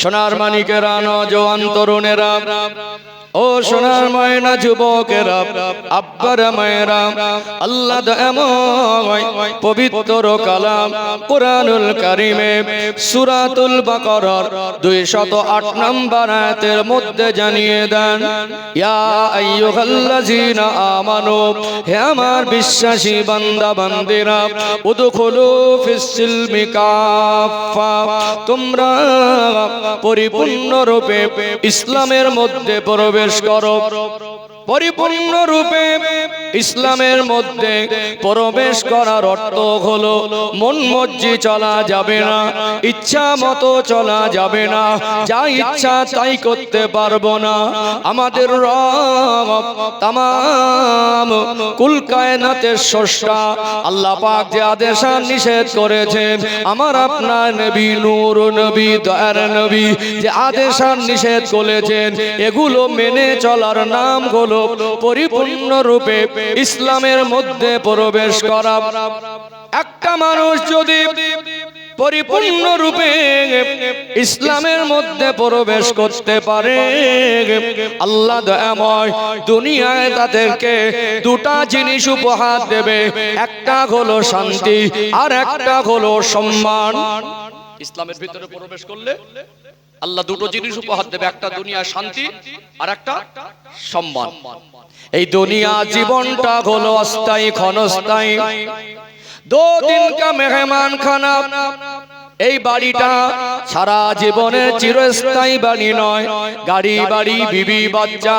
সোনার মানিকেরা, নওজোয়ান তরুণেরা, ও সোনার ময়না যুবকেরা, আব্বারা মায়েরা, আল্লাহ দয়াময় পবিত্র কালাম কুরআনুল কারীমে সূরাতুল বাকারার 208 নম্বর আয়াতের মধ্যে জানিয়ে দেন, ইয়া আইয়ুহাল্লাযীনা আমানু, হে আমার বিশ্বাসী বান্দা বান্দিরা, উদখুলু ফিস সিলমি কাফা, তোমরা পরিপূর্ণ রূপে ইসলামের মধ্যে প্রবেশ করো। পরিপূর্ণ রূপে ইসলামের মধ্যে প্রবেশ করার অর্থ হলো মন মর্জি চলা যাবে না, ইচ্ছা মতো চলা যাবে না, যা ইচ্ছা তাই করতে পারবো না। আমাদের রব তামাম কুল কায়নাতের স্রষ্টা আল্লাহ পাক যে আদেশ নিষেধ করেছেন, আমার আপনার নবী নূর নবী দয়ার নবী যে আদেশ নিষেধ করেছেন, এগুলো মেনে চলার নাম হলো পরিপূর্ণ রূপে ইসলামের মধ্যে প্রবেশ করা। একটা মানুষ যদি পরিপূর্ণ রূপে ইসলামের মধ্যে প্রবেশ করতে পারে, আল্লাহ দয়াময় দুনিয়ায় তাদেরকে দুটা জিনিস উপহার দেবে, একটা হলো শান্তি আর একটা হলো সম্মান। ইসলামের ভিতরে প্রবেশ করলে আল্লাহ দুটো জিনিস উপহার দেবে, একটা দুনিয়া শান্তি আর একটা সম্মান। এই দুনিয়া জীবনটা হলো অস্থায়ী ক্ষণস্থায়ী, 2 দিন কা মেহমান খানা। এই বাড়িটা সারা জীবনের চিরস্থায়ী বাড়ি নয়। গাড়ি বাড়ি বিবি বাচ্চা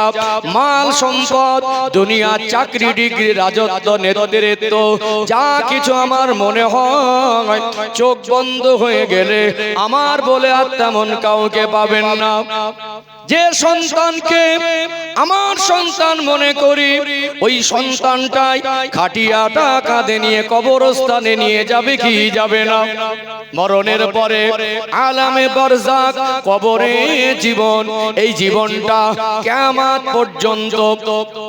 মাল সম্পদ দুনিয়া চাকরি ডিগ্রি রাজত্ব নেতৃত্ব যা কিছু আমার মনে হয়, চোখ বন্ধ হয়ে গেলে আমার বলে আর তেমন কাউকে পাবেন না। যে সন্তানকে আমার সন্তান মনে করি, ওই সন্তানটাই খাটিয়াটা কাঁধে নিয়ে কবরস্থানে নিয়ে যাবে কি যাবে না? মরণের পরে আলামে বারজাক কবরে জীবন, এই জীবনটা কিয়ামত পর্যন্ত।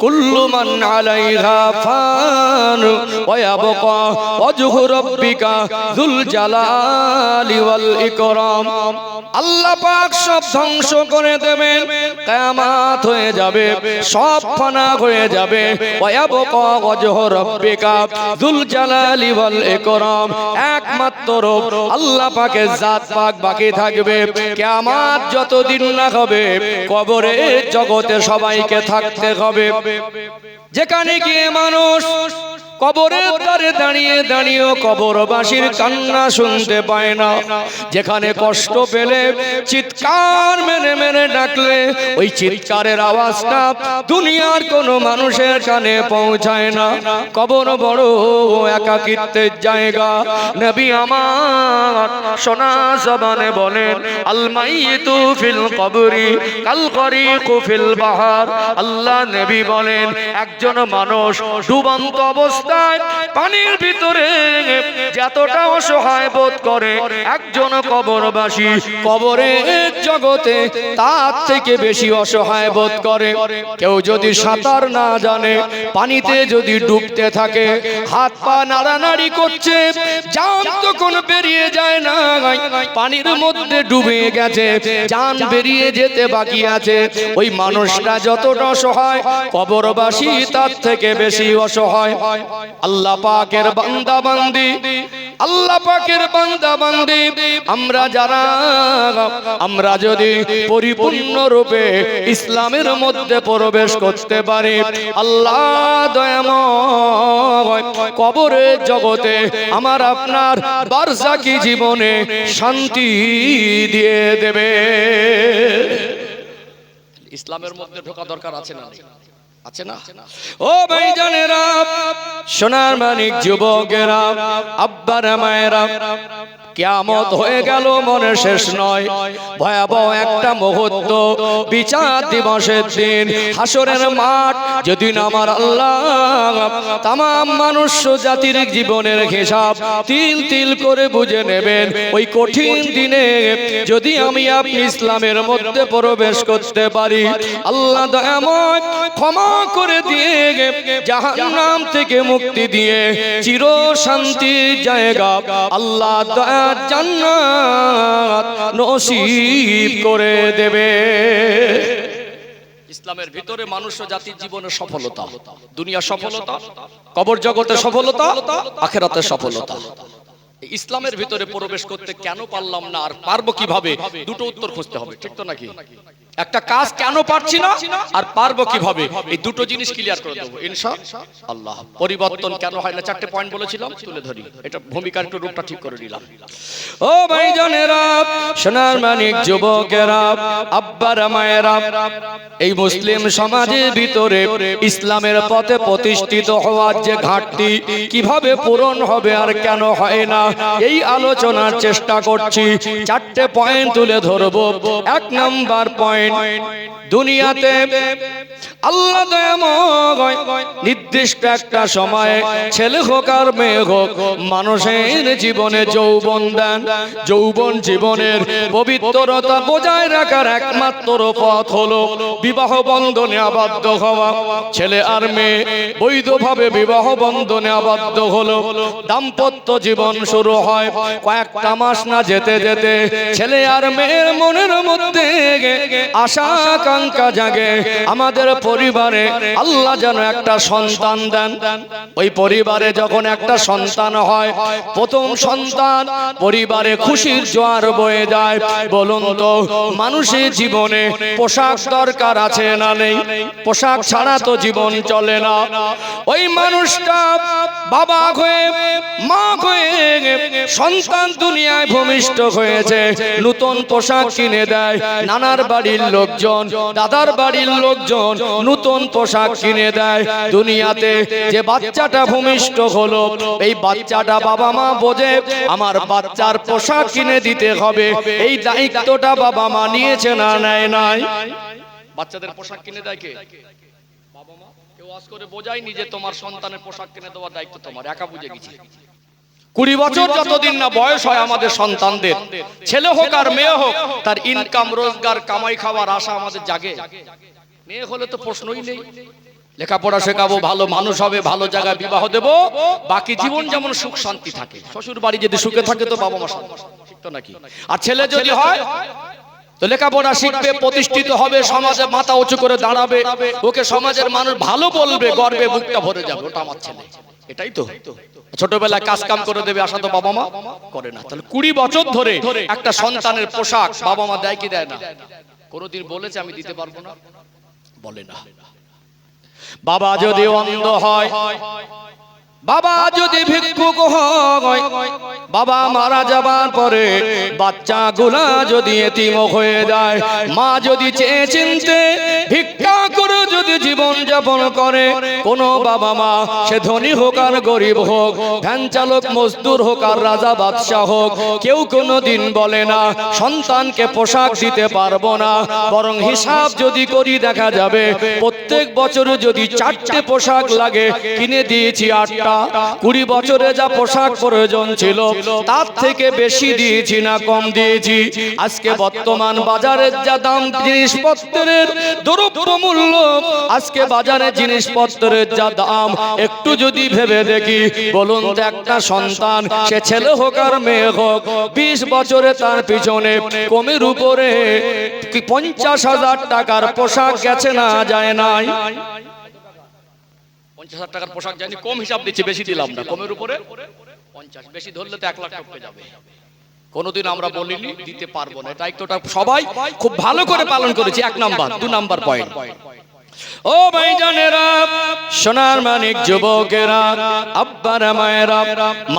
কুল্লু মান আলাইহা ফান ওয়া ইয়াবকা ওয়াজহু রাব্বিকা যুল জালালি ওয়াল ইকরাম। আল্লাহ পাক সব ধ্বংস করে দেবেন, কিয়ামত হয়ে যাবে, সব ফানা হয়ে যাবে। ওয়া ইয়াবকা ওয়াজহু রাব্বিকা যুল জালালি ওয়াল ইকরাম, একমাত্র আল্লাহ পাকের জাত পাক বাকি থাকবে। কিয়ামত যতদিন না হবে, কবরের জগতে সবাইকে থাকতে হবে। যেখানে গিয়ে মানুষ কবরের দ্বারে দাঁড়িয়ে দাঁড়িয়েও কবরবাসীর কান্না শুনতে পায় না, যেখানে কষ্ট পেলে চিৎকার মেরে মেরে ডাকলে ওই চিৎকারের আওয়াজটা দুনিয়ার কোনো মানুষের কানে পৌঁছায় না। কবর বড় একাকিত্বের জায়গা। নবী আমার সোনা জবানে বলেন, আল মাইয়িতু ফিল কবরি কাল গরিকু ফিল বাহার। আল্লাহ নবী বলেন, একজন মানুষ ডুবন্ত অবস্থায় পানির ভিতরে যতটা অসহায় বোধ করে, একজন কবরবাসী কবরের জগতে তার থেকে বেশি অসহায় বোধ করে। কেউ যদি সাঁতার না জানে, পানিতে যদি ডুবতে থাকে, হাত পা নাড়ানাড়ি করছে, জান তখন বেরিয়ে যায় না, পানির মধ্যে ডুবে গেছে, জান বেরিয়ে যেতে বাকি আছে। ওই মানুষটা যতটা অসহায়, কবরবাসী তার থেকে বেশি অসহায়। আল্লাহ পাকের বান্দা বান্দি, আল্লাহ পাকের বান্দা বান্দি আমরা যদি পরিপূর্ণ রূপে ইসলামের মধ্যে প্রবেশ করতে পারি, আল্লাহ দয়াময় কবরের জগতে আমার আপনার বারজাকি জীবনে শান্তি দিয়ে দেবে। ইসলামের মধ্যে ঢোকা দরকার আছে না? আছে না? ও ভাইজানেরা, সোনার মানিক যুবকেরা, আব্বারা মায়েরা, কিয়ামত হয়ে গেল মনে শেষ নয়। ভয়াবহ একটা মুহূর্ত, বিচার দিবসের দিন, হাসরের মাঠ যেদিন আমার আল্লাহ তামাম মানুষ জাতির জীবনের হিসাব তিল তিল করে বুঝে নেবেন। ওই কঠিন দিনে যদি আমি আপনি ইসলামের মধ্যে প্রবেশ করতে পারি, আল্লাহ দয়াময় ক্ষমা করে দিয়ে জাহান্নাম থেকে মুক্তি দিয়ে চির শান্তির জায়গা আল্লাহ দয়া জান্নাত নসিব করে দেবে। ইসলামের ভিতরে মানুষ ও জাতির জীবনের সফলতা, দুনিয়া সফলতা, কবর জগতে সফলতা, আখিরাতে সফলতা। ইসলামের ভিতরে প্রবেশ করতে কেন পারলাম না আর পারবো কিভাবে, দুটো উত্তর খুঁজতে হবে, ঠিক তো নাকি? একটা কাজ কেন পারছি না আর পারবো কিভাবে, এই দুটো জিনিস ক্লিয়ার করে দেবো ইনশাআল্লাহ। পরিবর্তন কেন হয় না, চারটে পয়েন্ট বলেছিলাম, তুলে ধরি। এটা ভূমিকার একটু রূপটা ঠিক করে নিলাম। ও ভাইজানেরা, সোনার মানিক যুবকেরা, আব্বারা মায়েরা, এই মুসলিম সমাজের ভিতরে ইসলামের পথে প্রতিষ্ঠিত হওয়ার যে ঘাটতি কিভাবে পূরণ হবে আর কেন হয় না, এই আলোচনার চেষ্টা করছি। চারটে পয়েন্ট তুলে ধরবো। এক নাম্বার পয়েন্ট, দুনিয়াতে আল্লাহ দয়াময় নির্দিষ্ট একটা সময়ে ছেলে হোক আর মেয়ে হোক মানুষের জীবনে যৌবন দেন। যৌবন জীবনের পবিত্রতা বজায় রাখার একমাত্র পথ হলো বিবাহ বন্ধনে আবদ্ধ হওয়া। ছেলে আর মেয়ে বৈধভাবে বিবাহ বন্ধনে আবদ্ধ হলো, দাম্পত্য জীবন শুরু হয়। কয়েকটা মাস না যেতে যেতে ছেলে আর মেয়ের মনের মধ্যে আশা আকাঙ্ক্ষা জাগে, আমাদের পরিবারে আল্লাহ যেন একটা সন্তান দেন। ওই পরিবারে যখন একটা সন্তান হয়, প্রথম সন্তান, পরিবারে খুশির জোয়ার বয়ে যায়। বলুন তো, মানুষের জীবনে পোশাক দরকার আছে না নেই? পোশাক ছাড়া তো জীবন চলে না। ওই মানুষটা বাবা হয়ে মা হয়ে সন্তান দুনিয়ায় ভূমিষ্ঠ হয়েছে, নতুন পোশাক কিনে দেয়। নানার বাড়ির লোকজন, দাদার বাড়ির লোকজন নতুন পোশাক কিনে দেয়। দুনিয়াতে যে বাচ্চাটা ভূমিষ্ঠ হলো, এই বাচ্চাটা বাবা মা বোঝে আমার বাচ্চার পোশাক কিনে দিতে হবে। এই দায়িত্বটা বাবা মা নিয়েছে না নেয় নাই? বাচ্চাদের পোশাক কিনে দেয় কে? বাবা মা। কেউ আজ করে বোঝায়নি যে তোমার সন্তানের পোশাক কিনে দেওয়ার দায়িত্ব তোমার, একা বুঝে গেছি। 20 বছর যতদিন না বয়স হয় আমাদের সন্তানদের, ছেলে হোক আর মেয়ে হোক, তার ইনকাম রোজগার কামাই খাওয়ার আশা আমাদের জাগে। মেয়ে হলে তো প্রশ্নই নেই, লেখাপড়া শেখাবো, ভালো মানুষ হবে, ভালো জায়গায় বিবাহ দেব, বাকি জীবন যেমন সুখ শান্তি থাকে। শ্বশুর বাড়ি যদি সুখে থাকে তো বাবা মা শান্তি, ঠিক তো নাকি? আর ছেলে যদি হয় তো লেখাপড়া শিখবে, প্রতিষ্ঠিত হবে, সমাজে মাথা উঁচু করে দাঁড়াবে, ওকে সমাজের মানুষ ভালো বলবে, গর্বে বুকটা ভরে যাবে, ওটা আমার ছেলে। এটাই তো। ছোটবেলায় কাজ কাম করে দেবে, আশা তো বাবা মা করে না। তাহলে 20 বছর ধরে একটা সন্তানের পোশাক বাবা মা দেয় কি দেয় না? কোনদিন বলেছে আমি দিতে পারবো না? বলে না। বাবা যদি অন্ধ হয়, বাবা যদি ভিক্ষুক হয়, বাবা মারা যাবার পরে বাচ্চাগুলা যদি এতিম হয়ে যায়, মা যদি চেয়ে চিনতে ভিক্ষা করে যদি জীবন যাপন করে, কোন বাবা মা, সে ধনী হোক আর গরিব হোক, ভ্যান চালক মজদুর হোক আর রাজা বাদশাহ হোক, কেউ কোনোদিন বলে না সন্তানকে পোশাক দিতে পারবো না। বরং হিসাব যদি করি দেখা যাবে প্রত্যেক বছরে যদি 4টে পোশাক লাগে, কিনে দিয়েছি 8টা। 20 বছরে যা পোশাক প্রয়োজন ছিল তার থেকে বেশি দিয়েছি না কম দিয়েছি? আজকে বর্তমান বাজারের যা দাম জিনিসপত্রের, দ্রব্য মূল্য, আজকে বাজারে জিনিসপত্রের যা দাম, একটু যদি ভেবে দেখি, বলুন তো একটা সন্তান, সে ছেলে হোক আর মেয়ে হোক, 20 বছরে তার পিছনে কমের উপরে 50,000 টাকার পোশাক গেছে না যায় নাই? 50,000 টাকার পোশাক জানি, কম হিসাব দিচ্ছি, বেশি দিলাম না, কমের উপরে 50, বেশি ধরলে তো 1 লাখ টপকে যাবে। কোনদিন আমরা বলিনি দিতে পারবো না, দায়িত্বটা সবাই খুব ভালো করে পালন করেছি। 1 নাম্বার। 2 নাম্বার পয়েন্ট, ও ভাইজানেরা, সোনার মানিক যুবকেরা, আব্বারা মায়েরা,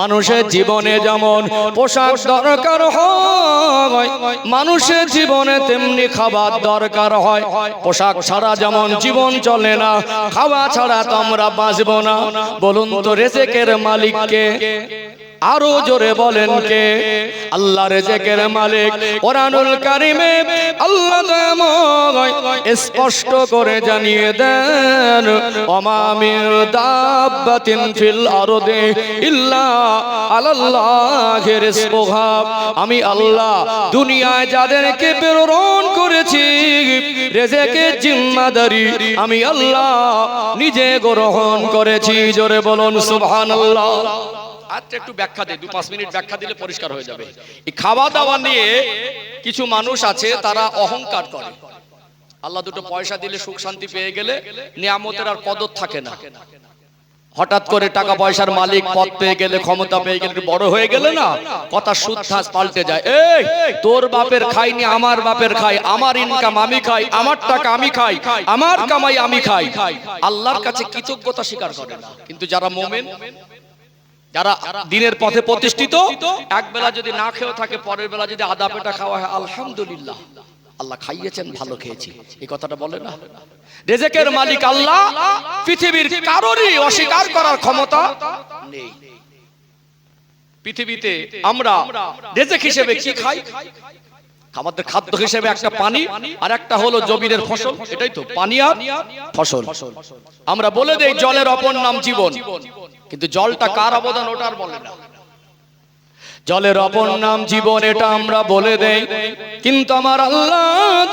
মানুষের জীবনে যেমন পোশাক দরকার হয়, মানুষের জীবনে তেমনি খাবার দরকার হয়। পোশাক ছাড়া যেমন জীবন চলে না, খাওয়া ছাড়া তো আমরা বাঁচবো না। বলুন তো রিজিকের মালিক কে? আরো জোরে বলেন কে? আল্লাহ রিজিকের মালিক। কোরআনুল কারীমে আল্লাহ দয়াময় স্পষ্ট করে জানিয়ে দেন, ওমা মিন দাব্বাতিন ফিল আরদি ইল্লা আলাল্লাহি রিজকুহা। আমি আল্লাহ দুনিয়ায় যাদেরকে প্রেরণ করেছি, রিজিকের জিম্মাদারি আমি আল্লাহ নিজে গ্রহণ করেছি। জোরে বলুন সুবহানাল্লাহ। আচ্ছা একটু ব্যাখ্যা দে, 2-5 মিনিট ব্যাখ্যা দিলে পরিষ্কার হয়ে যাবে। এই খাওয়া দাওয়া নিয়ে কিছু মানুষ আছে তারা অহংকার করে, আল্লাহ দুটো পয়সা দিলে সুখ শান্তি পেয়ে গেলে নিয়ামতের আর কদর থাকে না। হঠাৎ করে টাকা পয়সার মালিক, পদ পেয়ে গেলে, ক্ষমতা পেয়ে গেলে, বড় হয়ে গেলে না কথা সুদঠাস পাল্টে যায়। এই তোর বাপের খাইনি আমার বাপের খাই, আমার ইনকাম আমি খাই, আমার টাকা আমি খাই, আমার কামাই আমি খাই। আল্লাহর কাছে কৃতজ্ঞতা স্বীকার করে না। কিন্তু যারা মুমিন, যারা দিনের পথে প্রতিষ্ঠিত, এক বেলা যদি না খেয়েও থাকে, পরের বেলা যদি আধা পেটা খাওয়া হয়, আলহামদুলিল্লাহ আল্লাহ খাইয়েছেন, ভালো খেয়েছি, এই কথাটা বলে না? রিজিকের মালিক আল্লাহ, পৃথিবীর কারোরই অস্বীকার করার ক্ষমতা নেই। পৃথিবীতে আমরা রিজিক হিসেবে কি খাই? আমাদের খাদ্য হিসেবে একটা পানি, আর একটা হলো জমিনের ফসল, এটাই তো পানি আর ফসল। আমরা বলে দেই জলের অপর নাম জীবন, কিন্তু জলটা কার অবদান ওটা আর বলে না। জলের অপর নাম জীবন, এটা আমরা বলে দেই, কিন্তু আমার আল্লাহ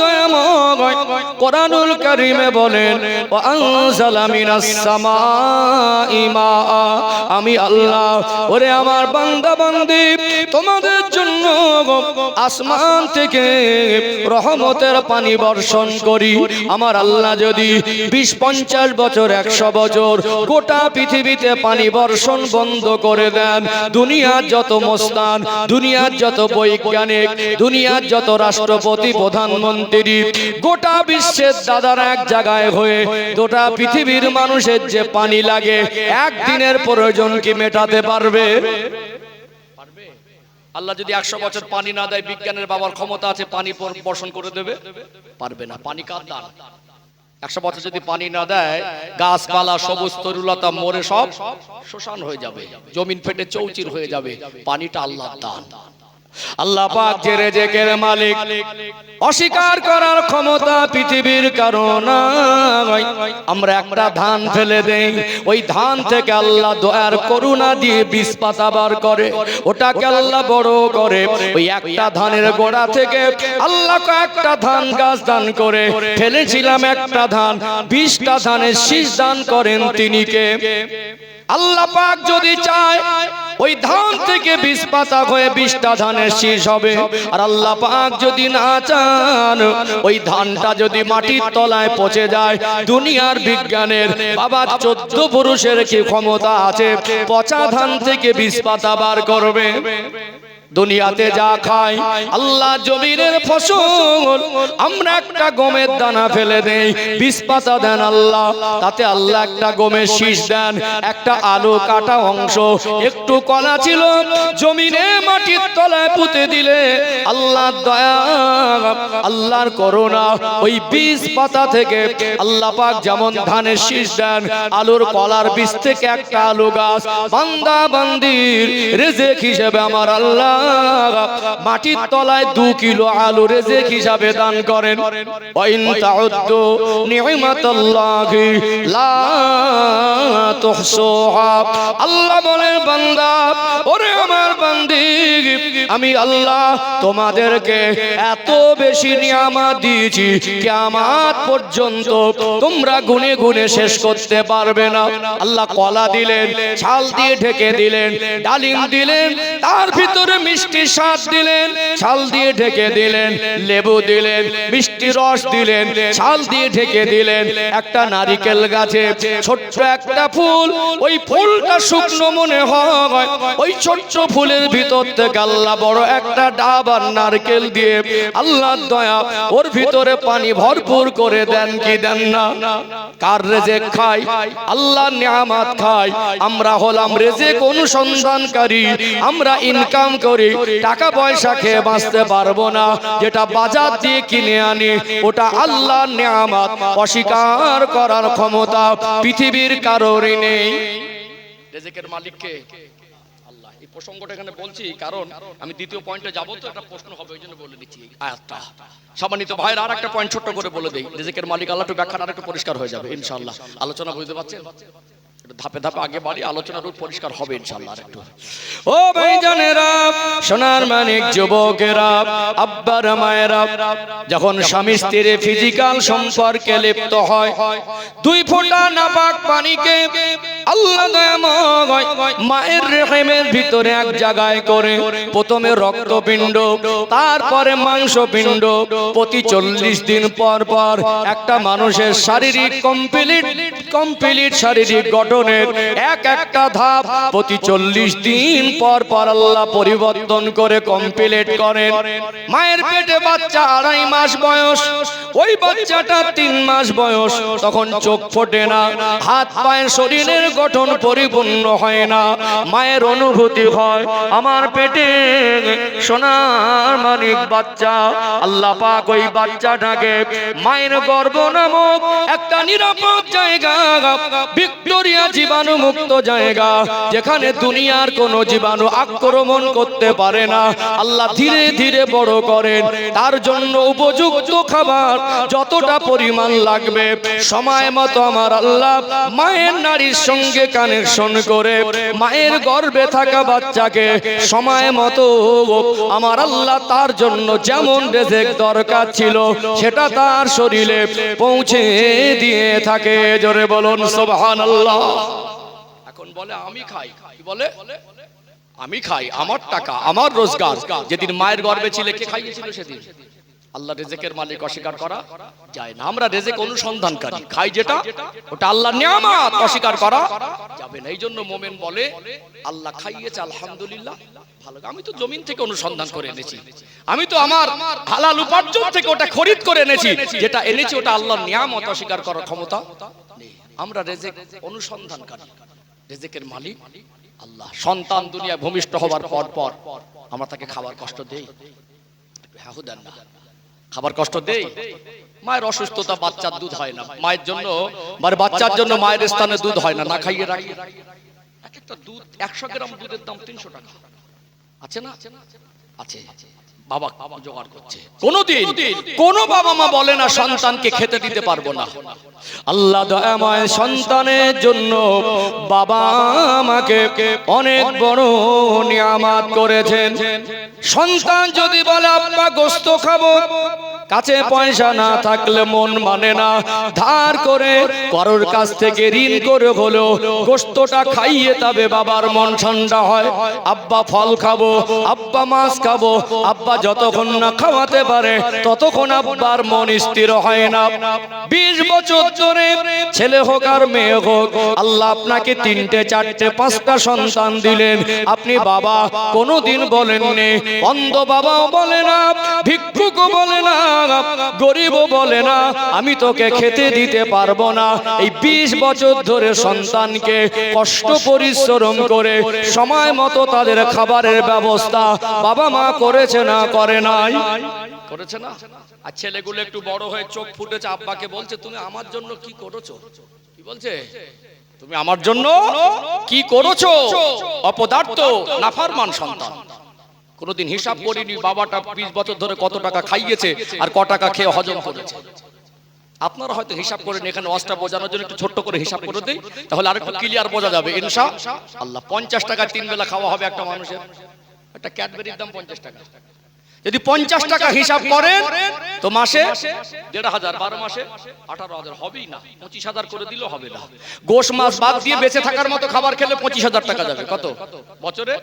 দয়াময় কোরআনুল কারীমে বলেন, ওয়া আনজালা মিনাস সামাই মাআ, আমি আল্লাহ ওরে আমার বান্দা বান্দি তোমাদের জন্য আসমান থেকে রহমতের পানি বর্ষণ করি। আমার আল্লাহ যদি 20-50 বছর 100 বছর গোটা পৃথিবীতে পানি বর্ষণ বন্ধ করে দেন, দুনিয়ার যত মস্তান, দুনিয়ার যত বৈজ্ঞানিক, দুনিয়ার যত রাষ্ট্রপতি, প্রধানমন্ত্রী, গোটা বিশ্বের দাদারা এক জায়গায় হয়ে গোটা পৃথিবীর মানুষের যে পানি লাগে একদিনের প্রয়োজন কি মেটাতে পারবে? আল্লাহ যদি 100 বছর পানি না দেয়, বিজ্ঞানের বাবার ক্ষমতা আছে পানি বর্ষণ করে দেবে? পারবে না। পানি কার দান? 100 বছর যদি পানি না দেয়, গাছপালা সবুজ তরুলতা মরে সব শ্মশান হয়ে যাবে, জমিন ফেটে চৌচির হয়ে যাবে। পানিটা আল্লাহর দান। আল্লাহ পাক যে রিজিকের মালিক, অস্বীকার করার ক্ষমতা পৃথিবীর কারণে আমরা একটা ধান ফেলে দেই, ওই ধান থেকে আল্লাহ দয়ার করুণা দিয়ে বীজ পাতা বার করে, ওটাকে আল্লাহ বড় করে, ওই একটা ধানের গোড়া থেকে আল্লাহ একটা ধান গাছ দান করে ফেলেছিলাম একটা ধান, 20টা ধানের শীষ দান করেন তিনি কে? আল্লাহ পাক যদি চায় ওই ধান থেকে 20 পাতা হয়ে 20টা ধানের শীষ হবে। আর আল্লাহ পাক যদি না চান, ওই ধানটা যদি মাটির তলায় পচে যায়, দুনিয়ার বিজ্ঞানের বাবা 14 পুরুষের কি ক্ষমতা আছে পচা ধান থেকে 20 পাতা বার করবে? দুনিয়াতে যা খাই আল্লাহ জমিনের ফসল, আমরা একটা গমের দানা ফেলে দেই, 20 পাতা দেন আল্লাহ, তাতে আল্লাহ একটা গমের শীষ দেন, একটা আলু কাটা অংশ, একটু কলা ছিল জমিনে মাটির তলায় পুঁতে দিলে আল্লাহর দয়া, আল্লাহর করুণা, ওই 20 পাতা থেকে আল্লাহ পাক যেমন ধানের শীষ দেন, আলুর কলার বীজ থেকে একটা আলু গাছ বান্দা বান্দির রিজিক হিসেবে আমার আল্লাহ মাটির তলায় 2 কিলো আলু রিজিক হিসাবে দান করেন। ওয়া ইন তাউদ্দু নি'মাতাল্লাহি লা তুহসুহা, আল্লাহ বলেন বান্দা, ওরে আমার বান্দি, আমি আল্লাহ তোমাদেরকে এত বেশি নিয়ামত দিয়েছি কিয়ামত পর্যন্ত তোমরা গুনে গুনে শেষ করতে পারবে না। আল্লাহ কলা দিলেন, ছাল দিয়ে ঢেকে দিলেন, ডালিম দিলেন, তার ভিতরে মিষ্টি স্বাদ দিলেন, ছাল দিয়ে ঢেকে দিলেন, লেবু দিলেন, মিষ্টি রস দিলেন, ছাল দিয়ে ঢেকে দিলেন, একটা নারিকেল গাছে ছোট্ট একটা ফুল, ওই ফুলটা শুকনো মনে হয়, ওই ছোট্ট ফুলের ভিতর থেকে আল্লাহ বড় একটা ডাব আর নারকেল দিয়ে আল্লাহর দয়া ওর ভিতরে পানি ভরপুর করে দেন কি দেন না? কার রিজিক খাই? আল্লাহর নিয়ামত খাই। আমরা হলাম রিজিক অনুসন্ধানকারী, আমরা ইনকাম করি, টাকা পয়সা খেয়ে বাঁচতে পারবো না, যেটা বাজার দিয়ে কিনে আনি ওটা আল্লাহর নিয়ামত, অস্বীকার করার ক্ষমতা পৃথিবীর কারোরই নেই। রিজিকের মালিক কে? আল্লাহ। এই প্রসঙ্গটা এখানে বলছি কারণ আমি দ্বিতীয় পয়েন্টে যাব, তো একটা প্রশ্ন হবে, ওই জন্য বলে দিচ্ছি আয়াতটা। সম্মানিত ভাইরা, আর একটা পয়েন্ট ছোট্ট করে বলে দেই, রিজিকের মালিক আল্লাহ, একটু ব্যাখ্যাটা আরেকটু পরিষ্কার হয়ে যাবে ইনশাআল্লাহ। আলোচনা বুঝতে পারছেন? ধাপে ধাপে আগে বাড়ি, আলোচনার পরিষ্কার হবে ইনশাআল্লাহ। একটু ও ভাইজানেরা, সোনার মানিক যুবকেরা, আব্বার মায়েরা, যখন স্বামী স্ত্রীর ফিজিক্যাল সম্পর্কে লিপ্ত হয়, 2 ফোঁটা নাপাক পানিকে আল্লাহ দয়াময় মায়ের রেহেমের ভিতরে এক জায়গায় করে প্রথমে রক্তপিণ্ড, তারপরে মাংসপিণ্ড, প্রতি 40 দিন পর পর একটা মানুষের শারীরিক কমপ্লিট শারীরিক গঠনের একটা ধাপ প্রতি 40 দিন পর পর আল্লাহ পরিবর্তন করে কমপ্লিট করেন। মায়ের পেটে বাচ্চা 2.5 মাস বয়স, ওই বাচ্চাটা 3 মাস বয়স, তখন চোখ ফোটে না, হাত পায়ের শরীরের গঠন পরিপূর্ণ হয় না। মায়ের অনুভূতি হয় আমার পেটে সোনার মানিক বাচ্চা। আল্লাহ পাক ওই বাচ্চাটাকে মায়ের গর্ভ নামক একটা নিরাপদ জায়গা, ভিক্টোরিয়া জীবাণু মুক্ত জায়গা, যেখানে দুনিয়ার কোনো জীবাণু আক্রমণ করতে পারে না, আল্লাহ ধীরে ধীরে বড় করেন। তার জন্য উপযুক্ত খাবার যতটা পরিমাণ লাগবে সময় মতো আমার আল্লাহ মায়ের নারীর সঙ্গে কানেকশন করে মায়ের গর্ভে থাকা বাচ্চাকে সময় মতো আমার আল্লাহ তার জন্য যেমন রিজিক দরকার ছিল সেটা তার শরীরে পৌঁছে দিয়ে থাকে। জোরে বলুন সুবহানাল্লাহ। এখন বলে আমি খাই, কি বলে? আমি খাই, আমার টাকা, আমার রোজগার। যেদিন মায়ের গর্ভে ছিল কে খাইয়েছিল সেদিন? আল্লাহ রিজিকের মালিক অস্বীকার করা যায় না। আমরা রিজিক অনুসন্ধানকারী, খাই যেটা ওটা আল্লাহর নিয়ামত, অস্বীকার করা যাবে না। এইজন্য মুমিন বলে আল্লাহ খাইয়েছে আলহামদুলিল্লাহ, ভালো। আমি তো জমিন থেকে অনুসন্ধান করে এনেছি, আমি তো আমার হালাল উপার্জন থেকে ওটা খরিদ করে এনেছি, যেটা এনেছি ওটা আল্লাহর নিয়ামত, অস্বীকার করার ক্ষমতা নেই। আমরা রিজিক অনুসন্ধানকারী, রিজিকের মালিক আল্লাহ। সন্তান দুনিয়ায় ভূমিষ্ঠ হবার পর পর আমরা তাকে খাবার কষ্ট দেই, হাহুদান না, খাবার কষ্ট দেই। মায়ের অসুস্থতা, বাচ্চার দুধ হয় না, মায়ের জন্য মানে বাচ্চার জন্য মায়ের স্থানে দুধ হয় না, না খাইয়ে রাখি। এক একটা দুধ 100 গ্রাম দুধের দাম 300 টাকা। আছে না? আছে। বাবা জোগাড় করছে। কোনদিন কোন বাবা মা বলে না সন্তানকে খেতে দিতে পারবো না। আল্লাহ দয়াময় সন্তানের জন্য বাবা মাকে অনেক বড় নিয়ামত করেছেন। সন্তান যদি বলে আব্বা গোশত খাবো, কাছে পয়সা না থাকলে মন মানে না, ধার করে কারোর কাছ থেকে ঋণ করে হলো গোশতটা খাইয়ে তবে বাবার মন ঠান্ডা হয়। আব্বা ফল খাবো, আব্বা মাছ খাবো, আব্বা যতক্ষণ না খাওয়াতে পারে ততক্ষণ আব্বার মন স্থির হয় না। 20 বছর ধরে ছেলে হোক আর মেয়ে হোক আল্লাহ আপনাকে 3টে 4টে 5টা সন্তান দিলেন, আপনি বাবা কোনোদিন বলেননি, অন্ধ বাবাও বলে না, ভিক্ষুকও বলে না, গরিবও বলে না আমি তোকে খেতে দিতে পারবো না। এই 20 বছর ধরে সন্তানকে কষ্ট পরিশ্রম করে সময় মতো তাদের খাবারের ব্যবস্থা বাবা মা করেছে না করে নাই? করেছে না? আর ছেলেগুলো একটু বড় হয়ে চোখ ফুটেছে, আব্বাকে বলছে তুমি আমার জন্য কি করেছো? কি বলছে? তুমি আমার জন্য কি করেছো? অপদার্থ, নাফরমান সন্তান। কোনদিন হিসাব করিনি বাবাটা 20 বছর ধরে কত টাকা খাইয়েছে আর কত টাকা খেয়ে হজম করেছে। আপনারা হয়তো হিসাব করেন, এখানে ওয়াজটা বোঝানোর জন্য একটু ছোট্ট করে হিসাব করে দেই, তাহলে আরেকটু ক্লিয়ার বোঝা যাবে ইনশাআল্লাহ। 50 টাকা 3 বেলা খাওয়া হবে একটা মানুষের। একটা ক্যাডবেরির দাম 50 টাকা। যদি 50 টাকা হিসাব করেন তো মাসে 1500, 12 মাসে 18,000 হবেই না। 25,000 করে দিলেও হবে না। গোশ মাছ বাদ দিয়ে বেঁচে থাকার মতো খাবার খেলে 25,000 টাকা যাবে। কত বছরে?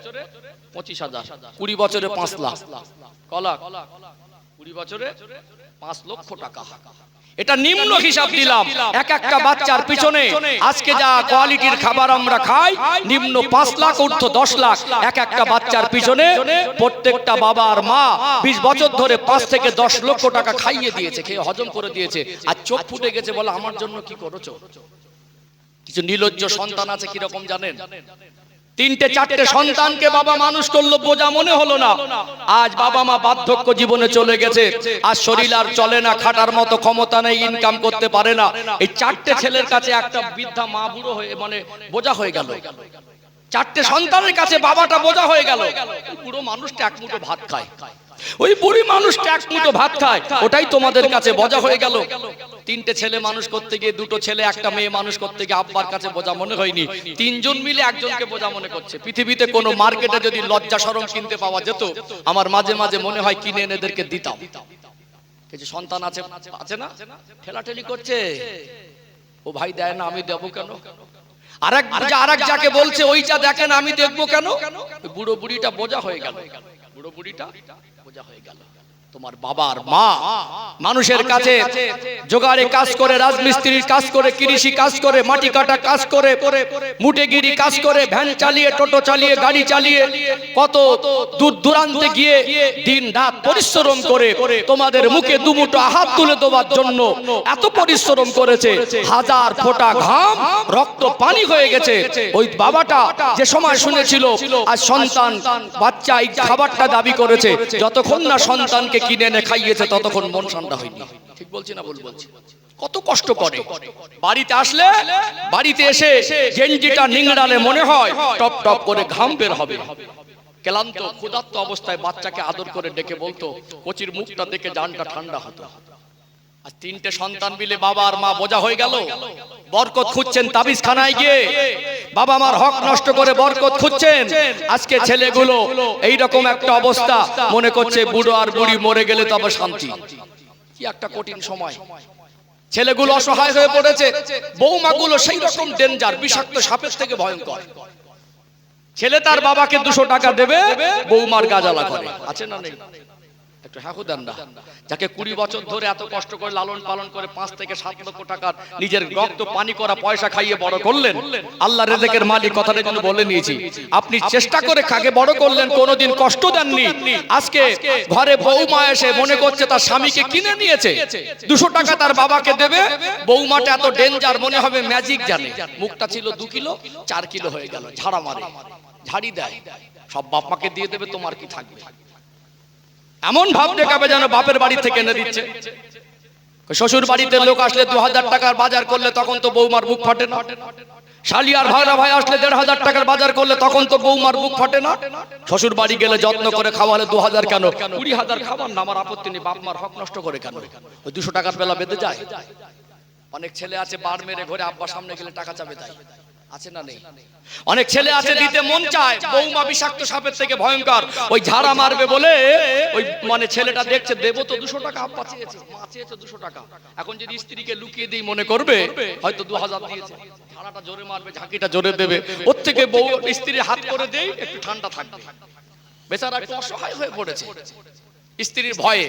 25,000। 20 বছরে 5 লাখ। কলাক 20 বছরে 5 লক্ষ টাকা। এটা নিম্ন হিসাব দিলাম। একটা বাচ্চার পিছনে আজকে যা কোয়ালিটির খাবার আমরা খাই, নিম্ন 5 লাখ ঊর্ধ্ব 10 লাখ একটা বাচ্চার পিছনে প্রত্যেকটা বাবা আর মা 20 বছর ধরে 5 থেকে 10 লক্ষ টাকা খাইয়ে দিয়েছে, খেয়ে হজম করে দিয়েছে। আর চোখ ফুটে গেছে বলে আমার জন্য কি করেছো? কিছু নির্লজ্জ সন্তান আছে কিরকম জানেন? 3টে 4টে সন্তানকে বাবা মানুষ করলো, বোঝা মনে হলো না। আজ বাবা মা বার্ধক্য জীবনে চলে গেছে, আর শরীর আর চলে না, খাটার মতো ক্ষমতা নেই, ইনকাম করতে পারে না। এই 4টে ছেলের কাছে একটা বৃদ্ধা মা বুড়ো হয়ে মানে বোঝা হয়ে গেল। 4টে সন্তানের কাছে বাবাটা বোঝা হয়ে গেল। বুড়ো মানুষটা এক মুঠো ভাত খায়, ওই বুড়ি মানুষটা এক মুঠো ভাত খায়, ওটাই তোমাদের কাছে বোঝা হয়ে গেল। তিনটে ছেলে মানুষ করতে গিয়ে, দুটো ছেলে একটা মেয়ে মানুষ করতে গিয়ে আব্বার কাছে বোঝা মনে হয়নি, তিনজন মিলে একজনকে বোঝা মনে করছে। পৃথিবীতে কোনো মার্কেটে যদি লজ্জা শরম কিনতে পাওয়া যেত, আমার মাঝে মাঝে মনে হয় কিনে এনে এদেরকে দিতাম। কিছু সন্তান আছে, আছে না, ঠেলাঠেলি করছে, ও ভাই দেয় না আমি দেবো কেন, আরেক যাকে বলছে ওই যা দেখেন আমি দেখবো কেন। বুড়ো বুড়িটা বোঝা হয়ে গেল, বুড়ো বুড়িটা বোঝা হয়ে গেল। তোমার বাবার মা মানুষের কাছে জোগাড়ে কাজ করে, রাজমিস্ত্রির কাজ করে, কৃষি কাজ করে, মাটি কাটা কাজ করে, মুটেগিরি কাজ করে, ভ্যান চালিয়ে, টোটো চালিয়ে, গাড়ি চালিয়ে, কত দূর দূরান্তে গিয়ে দিন রাত পরিশ্রম করে তোমাদের মুখে দুমুঠো হাত তুলে দেওয়ার জন্য এত পরিশ্রম করেছে। হাজার ফোঁটা ঘাম রক্ত পানি হয়ে গেছে। ওই বাবাটা যে সময় শুনেছিল আর সন্তান বাচ্চা এই খাবারটা দাবি করেছে, যতক্ষণ না সন্তানকে কিনে এনে খাইয়েছে ততক্ষণ মন ঠান্ডা হয়নি। ঠিক বলছি না ভুল বলছি? কত কষ্ট করে বাড়িতে আসলে, বাড়িতে এসে গেঞ্জিটা নিংড়ালে মনে হয় টপ টপ করে ঘাম বের হবে। ক্লান্ত ক্ষুধার্ত অবস্থায় বাচ্চাকে আদর করে ডেকে বলতো, কচির মুখটা দেখে জানটা ঠান্ডা হতো। আর তিনটে সন্তান মিলে বাবা আর মা বোঝা হয়ে গেল। বরকত খুঁজছেন তাবিজ খানায় গিয়ে, বাবা মার হক নষ্ট করে বরকত খুঁজছেন। আজকে ছেলেগুলো এইরকম একটা অবস্থা, মনে করছে বুড়ো আর বুড়ি মরে গেলে তবে শান্তি। কি একটা কঠিন সময়। ছেলেগুলো অসহায় হয়ে পড়েছে, বৌমাগুলো সেই রকম ডেঞ্জার, বিষাক্ত সাপের থেকে ভয়ঙ্কর। ছেলে তার বাবাকে 200 টাকা দেবে, বৌমার গাজালা করে। আছে না নেই? একটু হ্যাঁ দেন না। যাকে 20 বছর ধরে এত কষ্ট করে লালন পালন করে 5 থেকে 7 লক্ষ টাকার নিজের রক্ত পানি করা পয়সা খাইয়ে বড় করলেন, আল্লাহ রিজিকের মালিক, কথাটা কিন্তু বলে নিয়েছি। আপনি চেষ্টা করে কাকে বড় করলেন, কোনোদিন কষ্ট দেননি। আজকে ঘরে বৌমা এসে মনে করছে তার স্বামীকে কিনে নিয়েছে, 200 টাকা তার বাবাকে দেবে। বৌমাটা এত ডেঞ্জার, মনে হবে ম্যাজিক জানে। মুখটা ছিল 2 কিলো 4 কিলো হয়ে গেল, ঝাড়া মারে, ঝাড়ি দেয়, সব বাপ মাকে দিয়ে দেবে, তোমার কি থাকবে। এমন ভাব দেখাবে যেন বাপের বাড়ি থেকে এনে দিচ্ছে। শ্বশুর বাড়িতে লোক আসলে 2000 টাকার বাজার করলে তখন তো বৌমার বুক ফাটে না। শালি আর ভাইরা ভাই আসলে 1500 টাকার বাজার করলে তখন তো বৌমার বুক ফাটে না। শ্বশুর বাড়ি গেলে যত্ন করে খাওয়ালে 2000 কেন, 20000 খাবার না, আমার আপত্তি নেই, বাপ মার হক নষ্ট করে কেন? ওই 200 টাকার বেলা বেঁধে যায়। অনেক ছেলে আছে বার মেরে ঘরে আব্বা সামনে গেলে টাকা চাবে, তাই আছে না নেই? অনেক ছেলে আছে দিতে মন চায়, বৌমা বিষাক্ত সাপের থেকে ভয়ঙ্কর, ওই ঝাড়া মারবে বলে ওই মানে ছেলেটা দেখছে দেবো তো 200 টাকা, আব্বা চেয়েছে, মা চেয়েছে 200 টাকা। এখন যদি স্ত্রীকে লুকিয়ে দিই মনে করবে হয়তো 2000 দিয়েছে, ঝাড়াটা জোরে মারবে, ঝাঁকিটা জোরে দেবে, ওর থেকে বউ স্ত্রী হাত করে দেই একটু ঠান্ডা থাকবে। বেচারা একটু অসহায় হয়ে পড়েছে স্ত্রীর ভয়ে।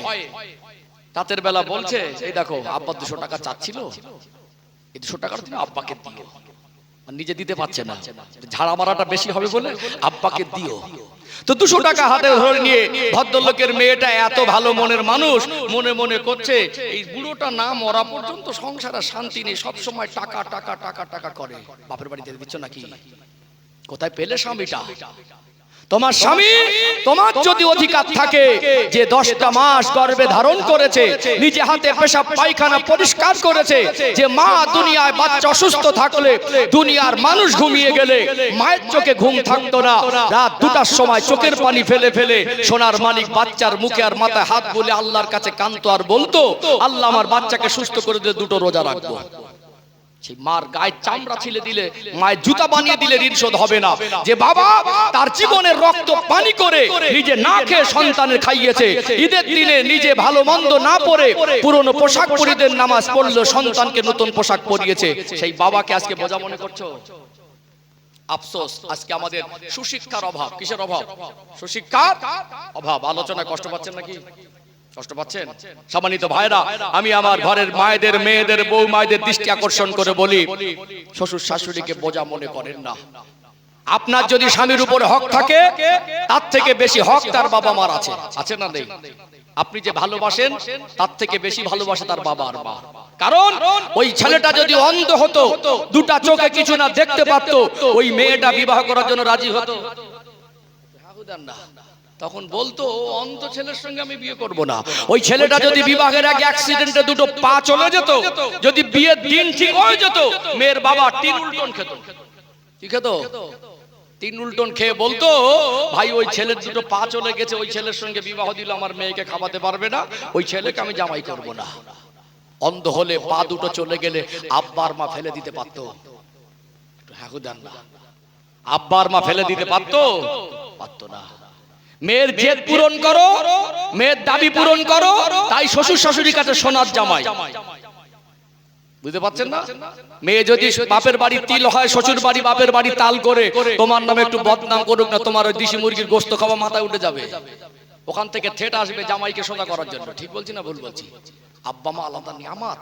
রাতের বেলা বলছে, এই দেখো আব্বা 200 টাকা চাচ্ছিল, এই 200 টাকাটা তুমি আব্বাকে দিও। নিজে দিতে পারছে না, ঝাড়া মারাটা বেশি হবে বলে আব্বাকে দিও। তো 200 টাকা হাতে ধরে নিয়ে ভদ্রলোকের মেয়েটা এত ভালো মনের মানুষ, মনে মনে করছে এই বুড়োটা না মরা পর্যন্ত সংসারে শান্তি নেই, সব সময় টাকা টাকা টাকা টাকা করে। বাপের বাড়িতে দিচ্ছ নাকি? কোথায় পেলে স্বামীটা? তোমার স্বামী, তোমার যদি অধিকার থাকে যে 10টা মাস গর্ভে ধারণ করেছে, নিজে হাতে পেশাব পায়খানা পরিষ্কার করেছে, যে মা দুনিয়ায় বাচ্চা অসুস্থ থাকলে, দুনিয়ার মানুষ ঘুমিয়ে গেলে মায়ের চোখে ঘুম থাকতো না, রাত 2টার সময় চোখের পানি ফেলে ফেলে সোনার মালিক বাচ্চার মুখে আর মাথায় হাত বলে আল্লাহর কাছে কাঁদতো আর বলতো, আল্লাহ আমার বাচ্চাকে সুস্থ করে দিয়ে 2টো রোজা রাখবো। সেই মার গায়ে চামড়া ছিলে দিলে, মায়ের জুতা বানিয়ে দিলে ঋণ শোধ হবে না। যে বাবা তার জীবনের রক্ত পানি করে নিজে না খেয়ে সন্তানের খাইয়েছে, ঈদের দিনে নিজে ভালো মন্দ না পরে পুরনো পোশাক পরিয়ে নামাজ পড়লো, সন্তানকে নতুন পোশাক পরিয়েছে, সেই বাবাকে আজকে বোঝা মনে করছো? আফসোস, আজকে আমাদের সুশিক্ষার অভাব। কিসের অভাব? সুশিক্ষার অভাব। আলোচনায় কষ্ট পাচ্ছেন নাকি? কষ্ট পাচ্ছেন? সম্মানিত ভাইরা, আমি আমার ঘরের মায়েদের, মেয়েদের, বউ মায়েদের দৃষ্টি আকর্ষণ করে বলি, শ্বশুর শাশুড়িকে বোঝা মনে করেন না। আপনার যদি স্বামীর উপর হক থাকে, তার থেকে বেশি হক তার বাবা মার আছে। আছে না নেই? আপনি যে ভালোবাসেন তার থেকে বেশি ভালোবাসে তার বাবা আর মা। কারণ ওই ছেলেটা যদি অন্ধ হতো, 2টা চোখে কিছু না দেখতে পারতো, ওই মেয়েটা বিবাহ করার জন্য রাজি হতো? তখন বলতো অন্ধ ছেলের সঙ্গে আমি বিয়ে করব না। ওই ছেলেটা যদি বিবাহের আগে অ্যাক্সিডেন্টে 2টো পা চলে যেত, যদি বিয়ের দিন ঠিক হয়ে যেত, মেয়ের বাবা 3 উল্টন খেত। কি খেত? 3 উল্টন খেয়ে বলতো, ভাই ওই ছেলের 2টো পা চলে গেছে, ওই ছেলের সঙ্গে বিবাহ দিল আমার মেয়েকে খাওয়াতে পারবে না, ওই ছেলেকে আমি জামাই করব না। অন্ধ হলে পা দুটো চলে গেলে আব্বার মা ফেলে দিতে পারতো? হ্যাঁ দেন না, আব্বার মা ফেলে দিতে পারতো? পারতো না। মেয়ের জেদ পূরণ করো, মেয়ের দাবি পূরণ করো, তাই শ্বশুর শাশুড়ির কাছে সোনার জামাই। বুঝতে পারছেন না? মেয়ে যদি বাপের বাড়ি তিল হয়, শ্বশুর বাড়ি বাপের বাড়ি তাল করে, তোমার নামে একটু বদনাম করুক না, তোমার ওই দেশি মুরগির গোস্ত খাওয়া মাথায় উঠে যাবে। ওখান থেকে থেট আসবে জামাইকে সোজা করার জন্য। ঠিক বলছি না ভুল বলছি? আব্বা মা আলাদা নিয়ামত।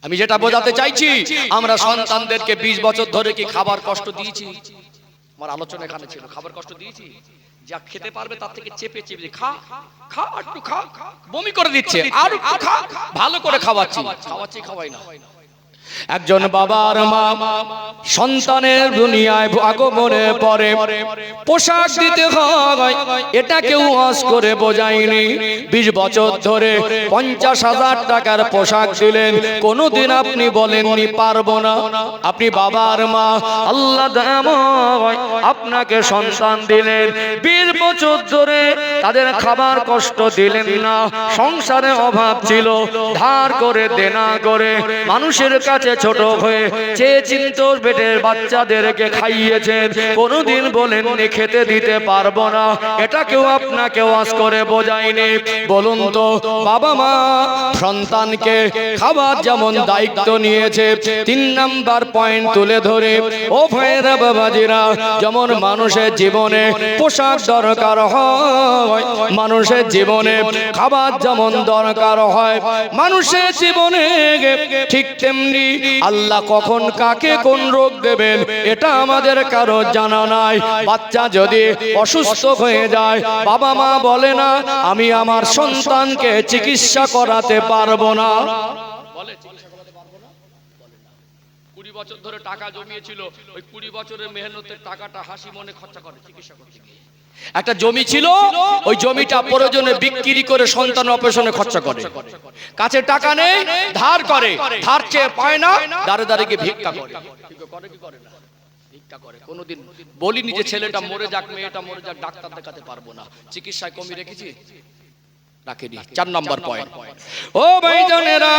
আমি যেটা বোঝাতে চাইছি, আমরা সন্তানদেরকে 20 বছর ধরে কি খাবার কষ্ট দিয়েছি? আমার আলোচনা এখানে ছিল, খাবার কষ্ট দিয়েছি? যা খেতে পারবে তার থেকে চেপে চেপে খা, খা একটু খা, বমি করে দিচ্ছে, আর একটু খা, ভালো করে খাওয়াচ্ছি, খাওয়াই না। একজন বাবার মা সন্তানের দুনিয়ায় আগমনের পরে পোশাক দিতে হয়, এটা কেউ আজ করে বোঝায়নি। 20 বছর ধরে 50,000 টাকার পোশাক দিলেন, কোনোদিন আপনি বলেননি পারবো না। আপনি বাবার মা, আল্লাহ আপনাকে সন্তান দিলেন, 20 বছর ধরে তাদের খাবার কষ্ট দিলেন না, সংসারে অভাব ছিল, ধার করে দেনা করে মানুষের কাছে ছোট হয়ে চেয়ে চিন্তা পেটের বাচ্চাদেরকে খাইয়েছেন, কোনোদিন বলেননি খেতে দিতে পারবো না। এটা কেউ আপনাকে ওয়াজ করে বোঝায়নি। বলুন তো, বাবা মা সন্তানকে খাবার যেমন দায়িত্ব নিয়েছে, 3 নাম্বার পয়েন্ট তুলে ধরে, ও ভাইরা বাবাজিরা, যেমন মানুষের জীবনে পোশাক দরকার হয়, মানুষের জীবনে খাবার যেমন দরকার হয়, মানুষের জীবনে ঠিক তেমনি আল্লাহ কখন কাকে কোন রোগ দেবেন এটা আমাদের কারো জানা নাই। বাচ্চা যদি অসুস্থ হয়ে যায়, বাবা মা বলে না আমি আমার সন্তানকে চিকিৎসা করাতে পারবো না। বলে চিকিৎসা করাতে পারবো না? 20 বছর ধরে টাকা জমিয়েছিল, ওই 20 বছরের মেহনতের টাকাটা হাসি মনে খরচা করে চিকিৎসা করতে গিয়ে। একটা জমি ছিল, ওই জমিটা প্রয়োজনে বিক্রি করে সন্তান অপারেশনে খরচা করে। কাছে টাকা নেই, ধার করে, ধার চেয়ে পায় না, দাঁড়ে দাঁড়িয়ে গিয়ে ভিক্ষা করে। করে কি করে না? ভিক্ষা করে। কোনোদিন বলিনি যে ছেলেটা মরে যাক, মেয়েটা মরে যাক, ডাক্তার দেখাতে পারবো না, চিকিৎসায় কমি রেখেছি? রাখিনি। 4 নাম্বার পয়েন্ট, ও ভাইজানেরা,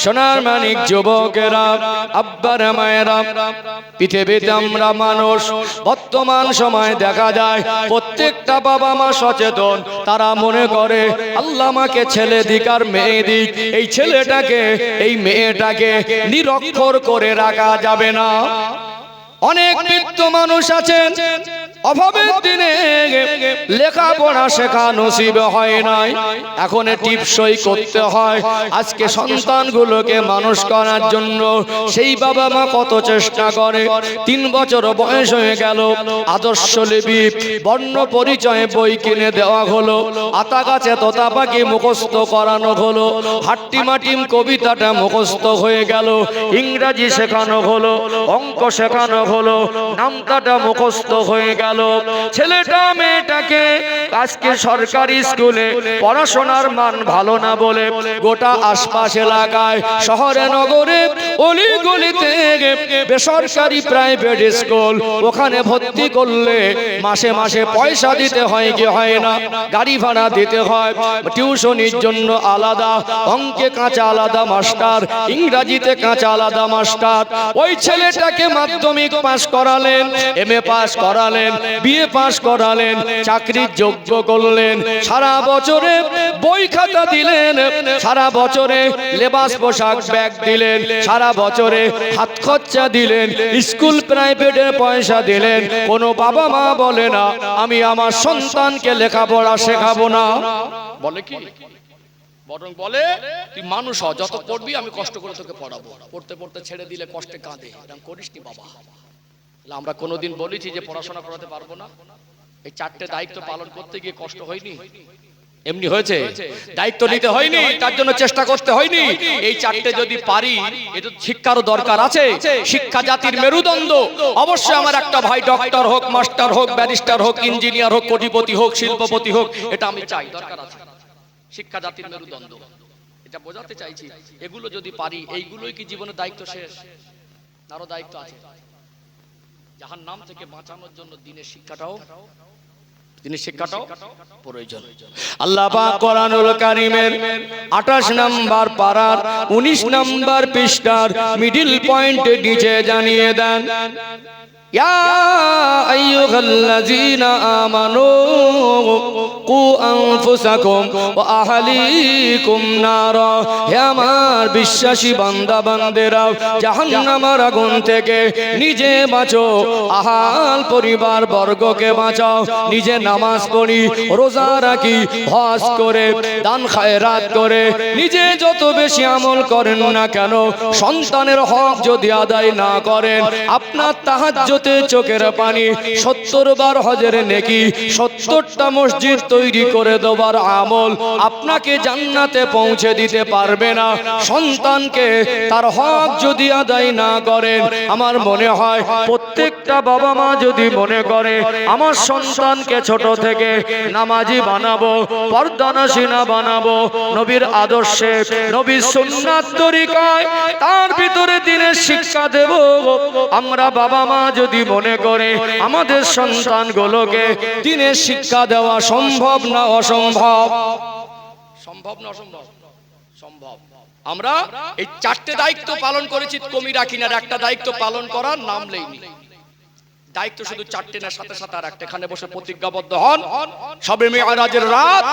সোনার মানিক যুবকেরা, আব্বারা মায়েরা, পৃথিবীতে আমরা মানুষ, বর্তমান সময় দেখা যায় প্রত্যেকটা বাবা মা সচেতন। তারা মনে করে আল্লাহ আমাকে ছেলে দিক আর মেয়ে দিক, এই ছেলেটাকে এই মেয়েটাকে নিরক্ষর করে রাখা যাবে না। অনেক বৃদ্ধ মানুষ আছেন, অভাবের দিনে লেখাপড়া শেখা নসিব হয় নাই, এখন টিপসই করতে হয়। আজকে সন্তানগুলোকে মানুষ করার জন্য সেই বাবা মা কত চেষ্টা করে। 3 বছর বয়স হয়ে গেল, আদর্শ লিপি বর্ণ পরিচয়ে বই কিনে দেওয়া হলো, আতা গাছে তোতা পাখি মুখস্থ করানো হলো, হাট্টিমাটিম কবিতাটা মুখস্থ হয়ে গেল, ইংরাজি শেখানো হলো, অঙ্ক শেখানো হলো, নামতাটা মুখস্থ হয়ে গেল। ছেলেটা মেয়েটাকে আজকে সরকারি স্কুলে পড়াশোনার মান ভালো না বলে গোটা আশপাশ এলাকায়, শহরে নগরে অলি গলিতে বেসরকারি প্রাইভেট স্কুল, ওখানে ভর্তি করলে মাসে মাসে পয়সা দিতে হয় কি হয় না? গাড়ি ভাড়া দিতে হয়, টিউশনির জন্য আলাদা, অঙ্কে কাঁচা আলাদা মাস্টার, ইংরাজিতে কাঁচা আলাদা মাস্টার। ওই ছেলেটাকে মাধ্যমিক পাস করালেন, এমএ পাস করালেন, বিএ পাস করালেন, চাকরির যোগ্য করলেন, সারা বছরে বই খাতা দিলেন, সারা বছরে লেবাস পোশাক ব্যাগ দিলেন, সারা বছরে হাত খরচা দিলেন, স্কুল প্রাইভেটের পয়সা দিলেন। কোনো বাবা মা বলে না আমি আমার সন্তানকে লেখাপড়া শেখাবো না। বলে কি? বরং বলে তুই মানুষ হ, যত পড়বি আমি কষ্ট করে তোকে পড়াবো, পড়তে পড়তে ছেড়ে দিলে কষ্টে কাঁদে, এরকম করিস নি বাবা। আমরা কোনোদিন বলেছি যে পড়াশোনা করাতে পারবো না? এই 4টে দায়িত্ব পালন করতে গিয়ে কষ্ট হয়নি? এমনি হয়েছে, দায়িত্ব নিতে হয়নি, তার জন্য চেষ্টা করতে হয়নি। এই 4টে যদি পারি, এটা শিক্ষারও দরকার আছে। শিক্ষা জাতির মেরুদণ্ড। অবশ্যই আমার একটা ভাই ডক্টর হোক, মাস্টার হোক, ব্যারিস্টার হোক, ইঞ্জিনিয়ার হোক, কোটিপতি হোক, শিল্পপতি হোক, এটা আমি চাই, দরকার আছে। শিক্ষা জাতির মেরুদণ্ড, এটা বোঝাতে চাইছি। এগুলো যদি পারি, এইগুলোই কি জীবনের দায়িত্ব শেষ? আরো দায়িত্ব আছে। জাহান্নাম থেকে বাঁচানোর জন্য দিনের শিক্ষাটাও দিনের শিক্ষাটাও প্রয়োজন। আল্লাহ পাক কোরআনুল কারীমের 28 নম্বর পারার 19 নম্বর পৃষ্ঠার মিডল পয়েন্টে নিচে জানিয়ে দেন, ইয়া আইয়ুহাল্লাযীনা আমানু কু আনফুসাকুম ওয়া আহলিকুম নারা, হে আমার বিশ্বাসী বান্দা বান্দেরা, জাহান্নামের আগুন থেকে নিজে বাঁচো, আহাল পরিবার বর্গকে বাঁচাও। নিজে নামাজ পড়ি, রোজা রাখি, হজ করে, দান খায়রাত করে, নিজে যত বেশি আমল করেন না কেন, সন্তানের হক যদি আদায় না করেন, আপনার তাহাজ্জুদ চোখের পানি, 70 বার হজের নেকি, 70টা মসজিদ তৈরি করে দেবার আমল আপনাকে জান্নাতে পৌঁছে দিতে পারবে না। সন্তানকে তার হক যদি আদায় না করেন, আমার মনে হয় প্রত্যেকটা বাবা মা যদি মনে করে আমার সন্তানকে ছোট থেকে নামাজি বানাবো, পর্দানশীনা বানাবো, নবীর আদর্শে, নবীর সুন্নাত তরিকায় তার ভিতরে দিনের শিক্ষা দেব, আমরা বাবা মা যদি মনে করে আমাদের সন্তানগুলোকে দিনের শিক্ষা দেওয়া সম্ভব না অসম্ভব? সম্ভব না অসম্ভব? সম্ভব। আমরা এই 4টে দায়িত্ব পালন করেছি, কমি রাখি না, একটা দায়িত্ব পালন করার নাম লইনি। দায়িত্ব শুধু 4টে না, সাথে সাথে আর একটা। এখানে বসে প্রতিজ্ঞাবদ্ধ হন, সবে মেরাজের রাত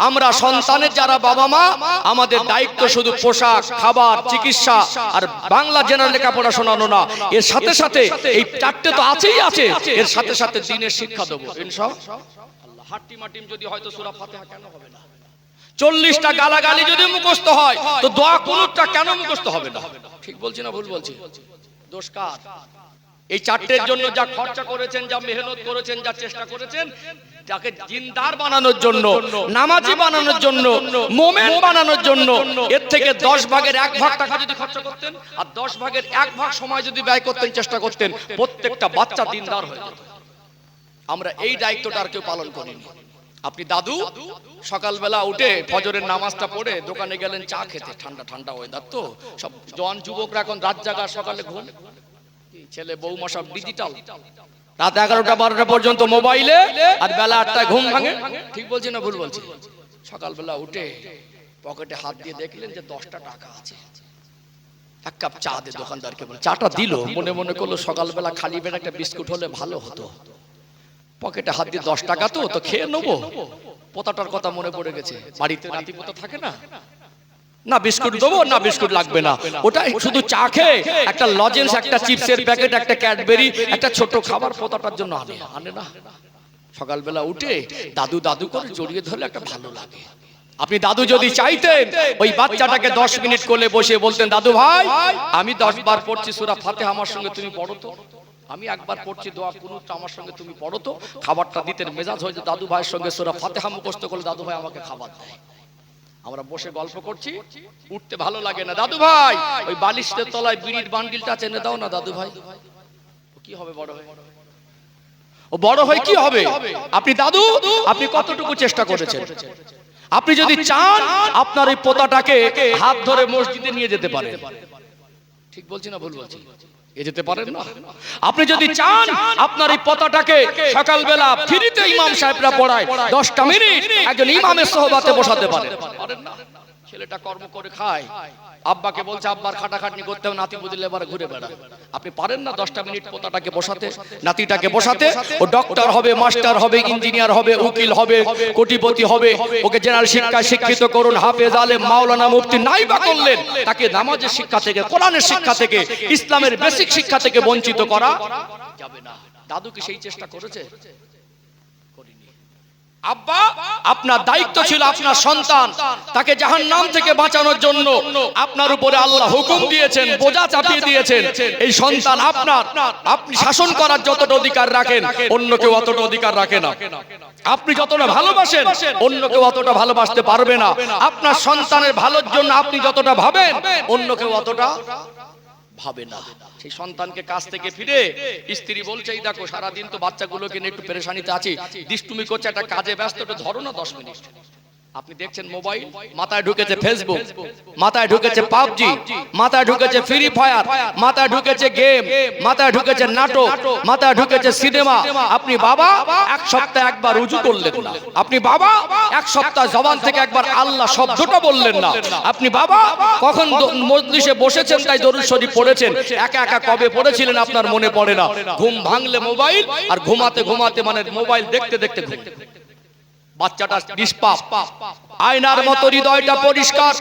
আমরা সন্তানের যারা বাবা মা, আমাদের দায়িত্ব শুধু পোশাক, খাবার, চিকিৎসা আর বাংলা জেনারেল লেখাপড়া শোনানো না, এর সাথে সাথে এই 4টে তো আছেই আছে, এর সাথে সাথে দ্বীনের শিক্ষা দেবো ইনশাআল্লাহ। হাট্টি মাটিম যদি হয়তো সূরা ফাতিহা কেন হবে না? 40টা গালাগালি যদি মুখস্থ হয় তো দোয়া কুনুতটা কেন মুখস্থ হবে না? ঠিক বলছি না ভুল বলছি? দোষ কার? এই 4টের জন্য যা খরচা করেছেন, যা মেহনত করেছেন, যা চেষ্টা করেছেন, যাকে জিন্দার বানানোর জন্য, নামাজি বানানোর জন্য, মোমেন বানানোর জন্য, এর থেকে 10 ভাগের 1 ভাগ টাকা যদি খরচা করতেন আর 10 ভাগের 1 ভাগ সময় যদি ব্যয় করতেন, চেষ্টা করতেন, প্রত্যেকটা বাচ্চা দিনদার হয়ে যেত। আমরা এই দায়িত্বটা আর কেউ পালন করিনি। আপনি দাদু সকালবেলা উঠে ফজরের নামাজটা পড়ে দোকানে গেলেন চা খেতে, ঠান্ডা ঠান্ডা ওয়েদার তো, সব জওয়ান যুবকরা এখন রাত জাগা, সকালে ঘুম, ছেলে বৌমা সব ডিজিটাল, রাত 11টা 12টা পর্যন্ত মোবাইলে, আর বেলা 8টায় ঘুম ভাঙে। ঠিক বলছি না ভুল বলছি? সকালবেলা উঠে পকেটে হাত দিয়ে দেখলেন যে 10টা টাকা আছে, 1 কাপ চা দিয়ে দোকানদারকে বলে চাটা দিল, মনে মনে করলো সকালবেলা খালি পেটে একটা বিস্কুট হলে ভালো হতো। পকেটে হাত দিয়ে 10 টাকা তো খেয়ে নেবো, পোতাটার কথা মনে পড়ে গেছে। বাড়িতে নাতি পোতা থাকে না, না বিস্কুট দেবো, না বিস্কুট লাগবে না, ওটা শুধু চা খেয়ে একটা লজেন্স, একটা চিপসের প্যাকেট, একটা ক্যাডবেরি, একটা ছোট খাবার পোতাটার জন্য আনে না। সকালবেলা উঠে দাদু দাদু করে জড়িয়ে ধরলে একটা ভালো লাগে। আপনি দাদু যদি চাইতেন ওই বাচ্চাটাকে 10 মিনিট কোলে বসে বলতেন, দাদু ভাই আমি 10 বার পড়ছি সূরা ফাতিহা, আমার সঙ্গে তুমি পড়ো তো, আমি একবার পড়ছি দোয়া কুনুতটা, আমার সঙ্গে তুমি পড়ো তো। খাবারটা দিতেন, মেজাজ হয়ে যায় দাদু ভাইয়ের সঙ্গে সূরা ফাতিহা মুখস্থ করলে দাদু ভাই আমাকে খাবার দেয়। আমরা বসে গল্প করছি, উঠতে ভালো লাগে না, দাদু ভাই ওই বালিশের তলায় বিড়ির বান্ডিলটা চেনে দাও না দাদু ভাই। কি হবে বড় হয়ে? ও বড় হয়ে কি হবে? আপনি দাদু, আপনি কতটুকু চেষ্টা করেছেন? আপনি যদি চান আপনার এই পোতাটাকে হাত ধরে মসজিদে নিয়ে যেতে পারেন। ঠিক বলছি না ভুল বলছি? এ যেতে পারেন না? আপনি যদি চান আপনার এই পোতাটাকে সকালবেলা ফ্রিতে ইমাম সাহেবরা পড়ায় 10টা মিনিট একজন ইমামের সোহবাতে বসাতে পারেন। পারেন না? ছেলেটা কর্ম করে খায়, আব্বাকে বলছে আব্বার খাটাখাটনি করতে হবে, নাতি বুঝলে এবার ঘুরে বেড়ায়। আপনি পারেন না 10টা মিনিট পোতাটাকে বসাতে, নাতিটাকে বসাতে? ও ডক্টর হবে, মাস্টার হবে, ইঞ্জিনিয়ার হবে, উকিল হবে, কোটিপতি হবে, ওকে জেনারেল শিক্ষায় শিক্ষিত করুন, হাফেজ, আলেম, মাওলানা, মুফতি নাই বা করলেন, তাকে নামাজের শিক্ষা থেকে, কোরআনের শিক্ষা থেকে, ইসলামের বেসিক শিক্ষা থেকে বঞ্চিত করা যাবে না। দাদু কি সেই চেষ্টা করেছে? আব্বা আপনার দায়িত্ব ছিল আপনার সন্তান তাকে জাহান্নাম থেকে বাঁচানোর জন্য আপনার উপরে আল্লাহ হুকুম দিয়েছেন, বোঝা চাপিয়ে দিয়েছেন। এই সন্তান আপনার, আপনি শাসন করার যতটা অধিকার রাখেন অন্য কেউ অতটা অধিকার রাখে না। আপনি যতটা ভালোবাসেন অন্য কেউ অতটা ভালোবাসতে পারবে না। আপনার সন্তানের ভালোর জন্য আপনি যতটা ভাবেন অন্য কেউ অতটা ভাবে না। সেই সন্তানকে কাজ থেকে ফিরে স্ত্রী বলছে এই দেখো সারাদিন তো বাচ্চাগুলোকে নিয়ে একটু পেরেশানিতে আছি, দুষ্টুমি করছে, একটা কাজে ব্যস্ত, একটু ধরো না 10 মিনিট। আপনি দেখছেন মোবাইল, মাথায় ঢুকেছে ফেসবুক, মাথায় ঢুকেছে পাবজি, মাথায় ঢুকেছে ফ্রি ফায়ার, মাথায় ঢুকেছে গেম, মাথায় ঢুকেছে নাটক, মাথায় ঢুকেছে সিনেমা। আপনি বাবা এক সপ্তাহে একবার রুজু করলেন না, আপনি বাবা এক সপ্তাহ জবান থেকে একবার আল্লাহ শব্দটা বললেন না, আপনি বাবা কখন মজলিসে বসেছেন তাই দরুদ শরীফ পড়েছেন, একা একা কবে পড়েছিলেন আপনার মনে পড়ে না। ঘুম ভাঙলে মোবাইল, আর ঘুমাতে ঘুমাতে মানে মোবাইল দেখতে দেখতে ঘুম। বাচ্চাটা নিষ্পাপ, আয়নার মতো হৃদয়টা পরিষ্কার,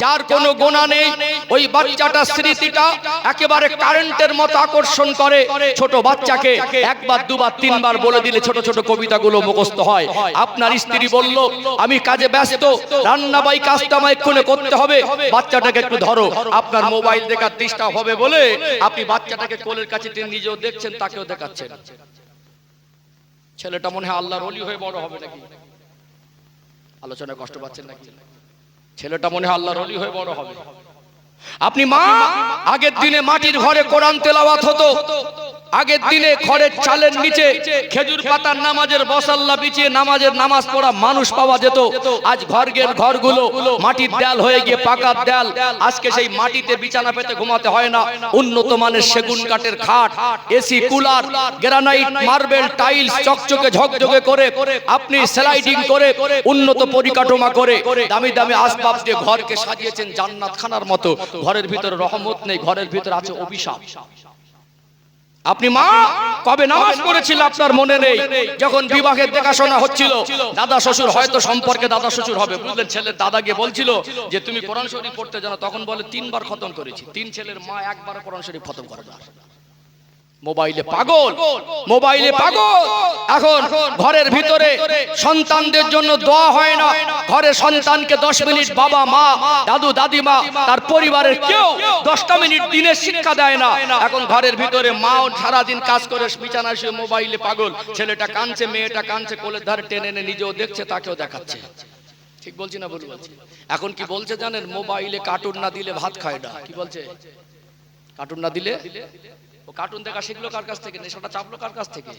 যার কোনো গোনা নেই। ওই বাচ্চাটা স্মৃতিটা একেবারে কারেন্টের মতো আকর্ষণ করে। ছোট বাচ্চাকে একবার দুবার তিনবার বলে দিলে ছোট ছোট কবিতাগুলো মুখস্থ হয়। আপনার স্ত্রী বলল আমি কাজে ব্যস্ত, রান্না বাই কাজটা আমায় এক্ষুনি করতে হবে, বাচ্চাটাকে একটু ধরো। আপনার মোবাইল দেখার ডিস্টার্ব হবে বলে আপনি বাচ্চাটাকে কোলের কাছে টেনে নিজেও দেখছেন, তাকেও দেখাচ্ছেন। ছেলেটা মনে হয় আল্লাহর ওলি হয়ে বড় হবে নাকি? আলোচনায় কষ্ট পাচ্ছেন নাকি? ছেলেটা মনে হয় আল্লাহর ওলি হয়ে বড় হবে। আপনি মা, আগের দিনে মাটির ঘরে কোরআন তেলাওয়াত হতো, আগের দিনে খড়ের চালের নিচে খেজুর পাতার নামাজের বসাল্লা বিছিয়ে নামাজ পড়া মানুষ পাওয়া যেত। আজ ঘরগুলো মাটির দেয়াল হয়ে গিয়ে পাকার দেয়াল। আজকে সেই মাটিতে বিছানা পেতে ঘুমাতে হয় না, উন্নত মানের সেগুন কাঠের খাট, AC, cooler, granite, marble, tiles চকচকে ঝকঝকে করে আপনি স্লাইডিং করে উন্নত পরিকাঠামো করে দামি দামি আসবাব দিয়ে ঘরকে সাজিয়েছেন জান্নাত খানার মতো। ঘরের ভিতরে রহমত নেই, ঘরের ভিতরে আছে অভিশাপ। আপনি মা কবে নামাজ পড়েছিল আপনার মনে নেই। যখন বিবাহের দেখাশোনা হচ্ছিল, দাদা শ্বশুর, হয়তো সম্পর্কে দাদা শ্বশুর হবে, বুঝলেন, ছেলের দাদা গিয়ে বলছিল যে তুমি কোরআন শরীফ পড়তে জানো, তখন বলে 3 বার খতম করেছি। 3 ছেলের মা একবার কোরআন শরীফ খতম করে না। মোবাইলে পাগল, মোবাইলে পাগল। এখন ঘরের ভিতরে সন্তানদের জন্য দোয়া হয় না। ঘরে সন্তানকে 10 মিনিট বাবা মা দাদু দাদিমা তার পরিবারের কেউ 10টা মিনিট দিনের শিক্ষা দেয় না। এখন ঘরের ভিতরে মাও সারাদিন কাজ করে বিছানায় শুয়ে মোবাইলে পাগল। ছেলেটা কাঁদছে, মেয়েটা কাঁদছে, কোলের ধারে টেনে এনে নিজেও দেখছে, তাকেও দেখাচ্ছে। ঠিক বলছি না ভুল বলছি? এখন কি বলছে জানেন? মোবাইলে কার্টুন না দিলে ভাত খায় না। কি বলছে? কার্টুন না দিলে। ও কার্টুন দেখা শিখলো কার কাছ থেকে? নেশাটা চাপলো কার কাছ থেকে?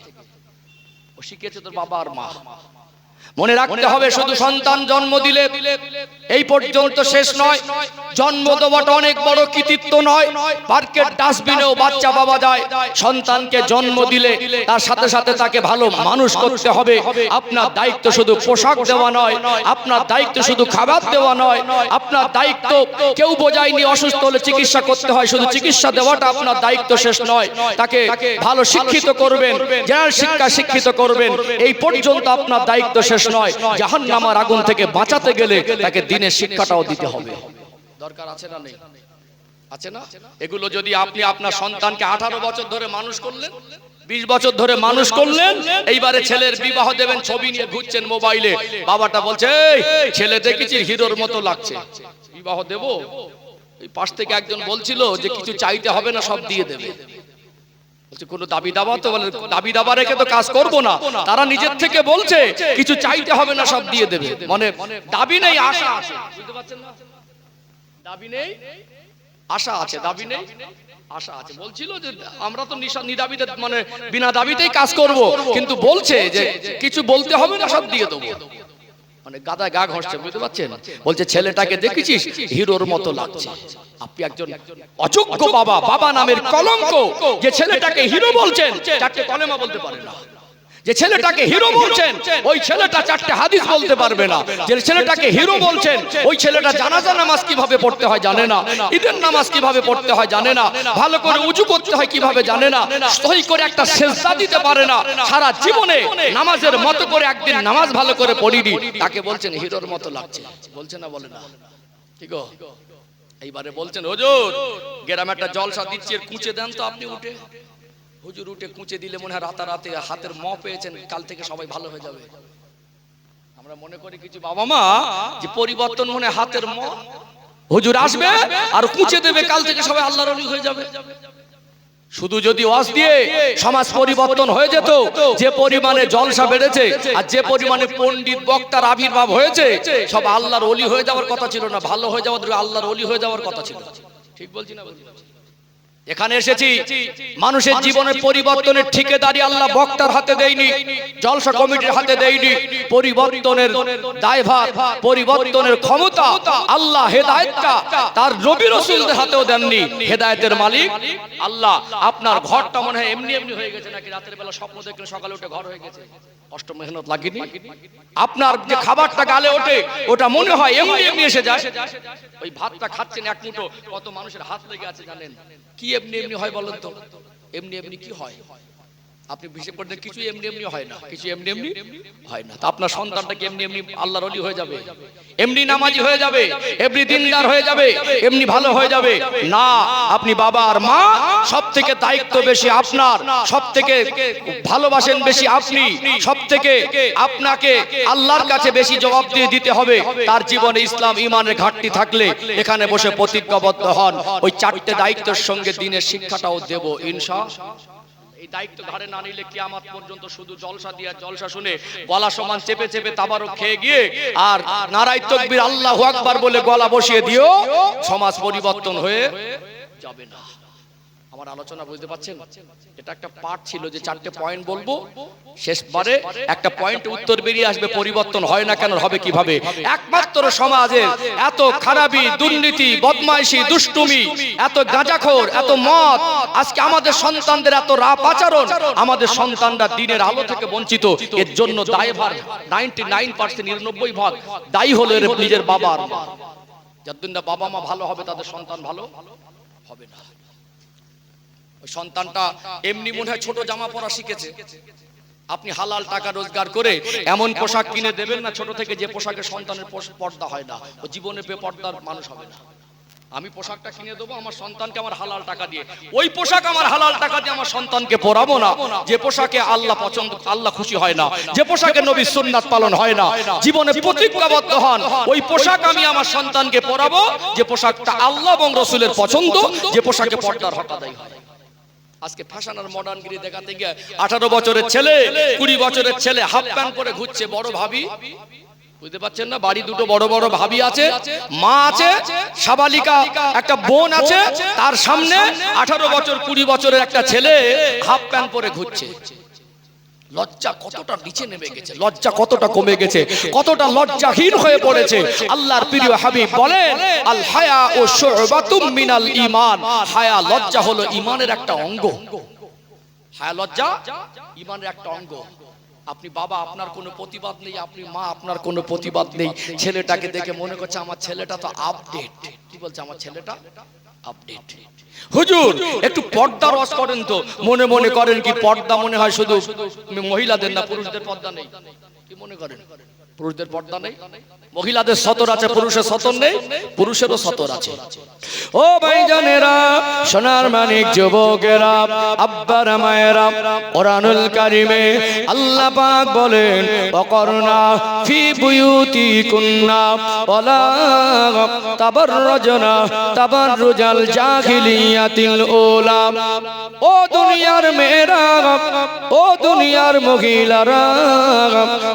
ও শিখিয়েছে তোর বাবা আর মা। মনে রাখতে হবে, শুধু সন্তান জন্ম দিলে এই পর্যন্ত শেষ নয়। জন্ম দেওয়াটা অনেক বড় কৃতিত্ব নয়। পার্কের ডাস্টবিনেও বাচ্চা পাওয়া যায়। সন্তানকে জন্ম দিলে তার সাথে সাথে তাকে ভালো মানুষ করতে হবে। আপনার দায়িত্ব শুধু পোশাক দেওয়া নয়, আপনার দায়িত্ব শুধু খাবার দেওয়া নয়, আপনার দায়িত্ব কেউ বোঝায়নি অসুস্থ হলে চিকিৎসা করতে হয়, শুধু চিকিৎসা দেওয়াটা আপনার দায়িত্ব শেষ নয়। তাকে ভালো শিক্ষিত করবেন, জেনারেল শিক্ষা শিক্ষিত করবেন, এই পর্যন্ত আপনার দায়িত্ব শেষ নয়। জাহান্নামের আগুন থেকে বাঁচাতে গেলে তাকে দ্বীনের শিক্ষাটাও দিতে হবে। দরকার আছে না নেই? আছে না? এগুলো যদি আপনি আপনার সন্তানকে 18 বছর ধরে মানুষ করলেন, 20 বছর ধরে মানুষ করলেন, এইবারে ছেলের বিবাহ দেবেন, ছবি নিয়ে ঘুরছেন মোবাইলে, বাবাটা বলছে এই ছেলে দেখেছি হিরোর মতো লাগছে, বিবাহ দেব। এই পাশ থেকে একজন বলছিল যে কিছু চাইতে হবে না, সব দিয়ে দেবে। কোনো দাবি দাবা তো বলে, দাবি দাবা রেখে তো কাজ করব না। তারা নিজের থেকে বলছে কিছু চাইতে হবে না, সব দিয়ে দেবে। মানে দাবি নেই, আশা আছে। বুঝতে পারছেন না? দাবি নেই, আশা আছে। দাবি নেই, আশা আছে। বলছিল যে আমরা তো নিদাবিতে মানে বিনা দাবিতেই কাজ করব, কিন্তু বলছে যে কিছু বলতে হবে না, সব দিয়ে দেবো। মানে গাদায় গা ঘষছে। বুঝতে পারছেন? বলছে ছেলেটাকে দেখেছিস হিরোর মতো লাগছে। আপনি একজন অযোগ্য বাবা, বাবা নামের কলঙ্ক। যে ছেলেটাকে হিরো বলছেন, 4টে কলেমা বলতে পারে না। যে ছেলেটাকে হিরো বলছেন, ওই ছেলেটা 4টে হাদিস বলতে পারবে না। যে ছেলেটাকে হিরো বলছেন, ওই ছেলেটা জানাজা নামাজ কিভাবে পড়তে হয় জানে না, ঈদের নামাজ কিভাবে পড়তে হয় জানে না, ভালো করে উজু করতে হয় কিভাবে জানে না, সহি করে একটা সেজদা দিতে পারে না। সারা জীবনে নামাজের মতো করে একদিন নামাজ ভালো করে পড়িনি, তাকে বলছেন হিরোর মতো লাগছে। বলছে না? বলে না? ঠিক। এইবারে বলছেন হুজুর গ্রামে একটা জলসা দিচ্ছি, কুঁচে দেন তো আপনি উঠে। হুজুর উঠে কুঁচে দিলে মনে হয় রাতারাতি হাতের ম পেয়েছেন, কাল থেকে সবাই ভালো হয়ে যাবে। আমরা মনে করি কিছু বাবা মা যে পরিবর্তন মনে হাতের ম, হুজুর আসবে আর কুঁচে দেবে, কাল থেকে সবাই আল্লাহর ওলি হয়ে যাবে। শুধু যদি ওয়াজ দিয়ে সমাজ পরিবর্তন হয়ে যেত, যে পরিমাণে জলসা বেড়েছে আর যে পরিমাণে পণ্ডিত বক্তার আবির্ভাব হয়েছে, সব আল্লাহর ওলি হয়ে যাওয়ার কথা ছিল না, ভালো হয়ে যাওয়ার, আল্লাহর ওলি হয়ে যাওয়ার কথা ছিল। ঠিক বলছি না? এখানে এসেছি মানুষের জীবনের পরিবর্তনের ঠিকাদারি আল্লাহ বক্তার হাতে দেয়নি, জলসা কমিটির হাতে দেয়নি। পরিবর্তনের দায়ভার, পরিবর্তনের ক্ষমতা আল্লাহ, হেদায়েতটা তার নবী রাসূলদের হাতেও দেননি। হেদায়েতের মালিক আল্লাহ। আপনার ঘরটা মনে হয় এমনি এমনি হয়ে গেছে নাকি রাতের বেলা স্বপ্ন দেখলেন সকালে উঠে ঘর হয়ে গেছে? কষ্ট মেহনত লাগেনি? আপনার যে খাবারটা গালে ওঠে ওটা মনে হয় এমনি এমনি এসে যায়। ওই ভাতটা খাচ্ছেন এক মুঠো, কত মানুষের হাত লেগে আছে জানেন? কি এমনি এমনি হয় বলেন তো? এমনি এমনি কি হয়? আপনি হিসেব করতে কিছু এমনি এমনি হয় না, কিছু এমনি এমনি হয় না। তা আপনার সন্তানটা কি এমনি এমনি আল্লাহর ওলি হয়ে যাবে? এমনি নামাজি হয়ে যাবে? এমনি দিনদার হয়ে যাবে? এমনি ভালো হয়ে যাবে না। আপনি বাবা আর মা, সব থেকে দায়িত্ব বেশি আপনার, সব থেকে ভালোবাসেন বেশি আপনি, সব থেকে আপনাকে আল্লাহর কাছে বেশি জবাব দিয়ে দিতে হবে। তার জীবনে ইসলাম ঈমানের ঘাটতি থাকলে এখানে বসে প্রতিজ্ঞাবদ্ধ হন, ওই চারটে দায়িত্বের সঙ্গে দিনের শিক্ষাটাও দেব ইনশাআল্লাহ। এই দায়িত্ব ঘাড়ে না নিলে কিয়ামত পর্যন্ত শুধু জলসা দিয়া জলসা শুনে গলা সমান চেপে চেপে তাবারক খেয়ে গিয়ে আর নারায়ে তাকবীর আল্লাহু আকবার বলে গলা বসিয়ে দিও, সমাজ পরিবর্তন হয়ে যাবে না। আমার আলোচনা বুঝতে পারছেন? এটা একটা পার্ট ছিল যে চারটে পয়েন্ট বলবো, শেষবারে একটা পয়েন্ট উত্তর বেরিয়ে আসবে। পরিবর্তন হয় না কেন, হবে কিভাবে? একমাত্র সমাজের এত খারাপি, দুর্নীতি, বদমাইশি, দুষ্টুমি, এত গাঁজাখোর, এত মদ, আজকে আমাদের সন্তানদের এত রাপ আচরণ, আমাদের সন্তানরা দিনের আলো থেকে বঞ্চিত। এর জন্য দায়ভার 99%, 99% দায়ী হলো এর নিজের বাবা আর মা। যতদিন না বাবা মা ভালো হবে তাদের সন্তান ভালো হবে না। ওই সন্তানটা এমনি মনে হয় ছোট জামা পরা শিখেছে। আপনি হালাল টাকা রোজগার করে এমন পোশাক কিনে দেবেন না ছোট থেকে যে পোশাকে সন্তানের পর্দা হয় না, ও জীবনে বেপর্দার মানুষ হবে না। আমি পোশাকটা কিনে দেবো আমার সন্তানকে আমার হালাল টাকা দিয়ে, ওই পোশাক আমার হালাল টাকা দিয়ে আমার সন্তানকে পরাবো না যে পোশাকে আল্লাহ পছন্দ, আল্লাহ খুশি হয় না, যে পোশাকে নবীর সুন্নাত পালন হয় না। জীবনে প্রতিজ্ঞাবদ্ধ হন, ওই পোশাক আমি আমার সন্তানকে পরাবো যে পোশাকটা আল্লাহ এবং রাসূলের পছন্দ, যে পোশাকে পর্দার হটাদাই হয়। আজকে ফ্যাশন আর মডার্নগিরি দেখাতে গিয়ে 18 বছরের ছেলে, 20 বছরের ছেলে হাফ প্যান্ট পরে ঘুরছে। বড় ভাবি, বুঝতে পারছেন না? বাড়ি দুটো বড় বড় ভাবি আছে, মা আছে, সাবালিকা একটা বোন আছে, তার সামনে 18 বছর 20 বছরের একটা ছেলে হাফ প্যান্ট পরে ঘুরছে। লজ্জা কতটা নিচে নেমে গেছে, লজ্জা কতটা কমে গেছে, কতটা লজ্জাহীন হয়ে পড়েছে। আল্লাহর প্রিয় হাবিব বলেন, আল হায়া ও শুবাতুম মিনাল ঈমান। হায়া, লজ্জা হলো ঈমানের একটা অঙ্গ। হায়া, লজ্জা ঈমানের একটা অঙ্গ। আপনি বাবা, আপনার কোনো প্রতিবাদ নেই, আপনি মা, আপনার কোনো প্রতিবাদ নেই। ছেলেটাকে দেখে মনে করছে আমার ছেলেটা তো আপডেট। কি বলছে? আমার ছেলেটা আপডেট। হুজুর একটু পর্দার ওয়াজ করেন তো। মনে মনে করেন কি পর্দা মনে হয় শুধু মহিলাদের, না পুরুষদের পর্দা নেই? কি মনে করেন? পুরুষদের পর্দা নেই? মহিলাদের সতর আছে, পুরুষের সতর নেই? পুরুষেরও সতর আছে। ও ভাইজানেরা, সোনার মানিক যুবকেরা, আব্বারা মায়েরা, কোরআনুল কারিমে আল্লাহ পাক বলেন, ওয়াকরনা ফি বুয়ুতিকুন্না ওয়ালা তাবাররাজনা তাবাররুজাল জাহিলিয়াতিল উলা। ও দুনিয়ার মেয়েরা, ও দুনিয়ার মহিলারা,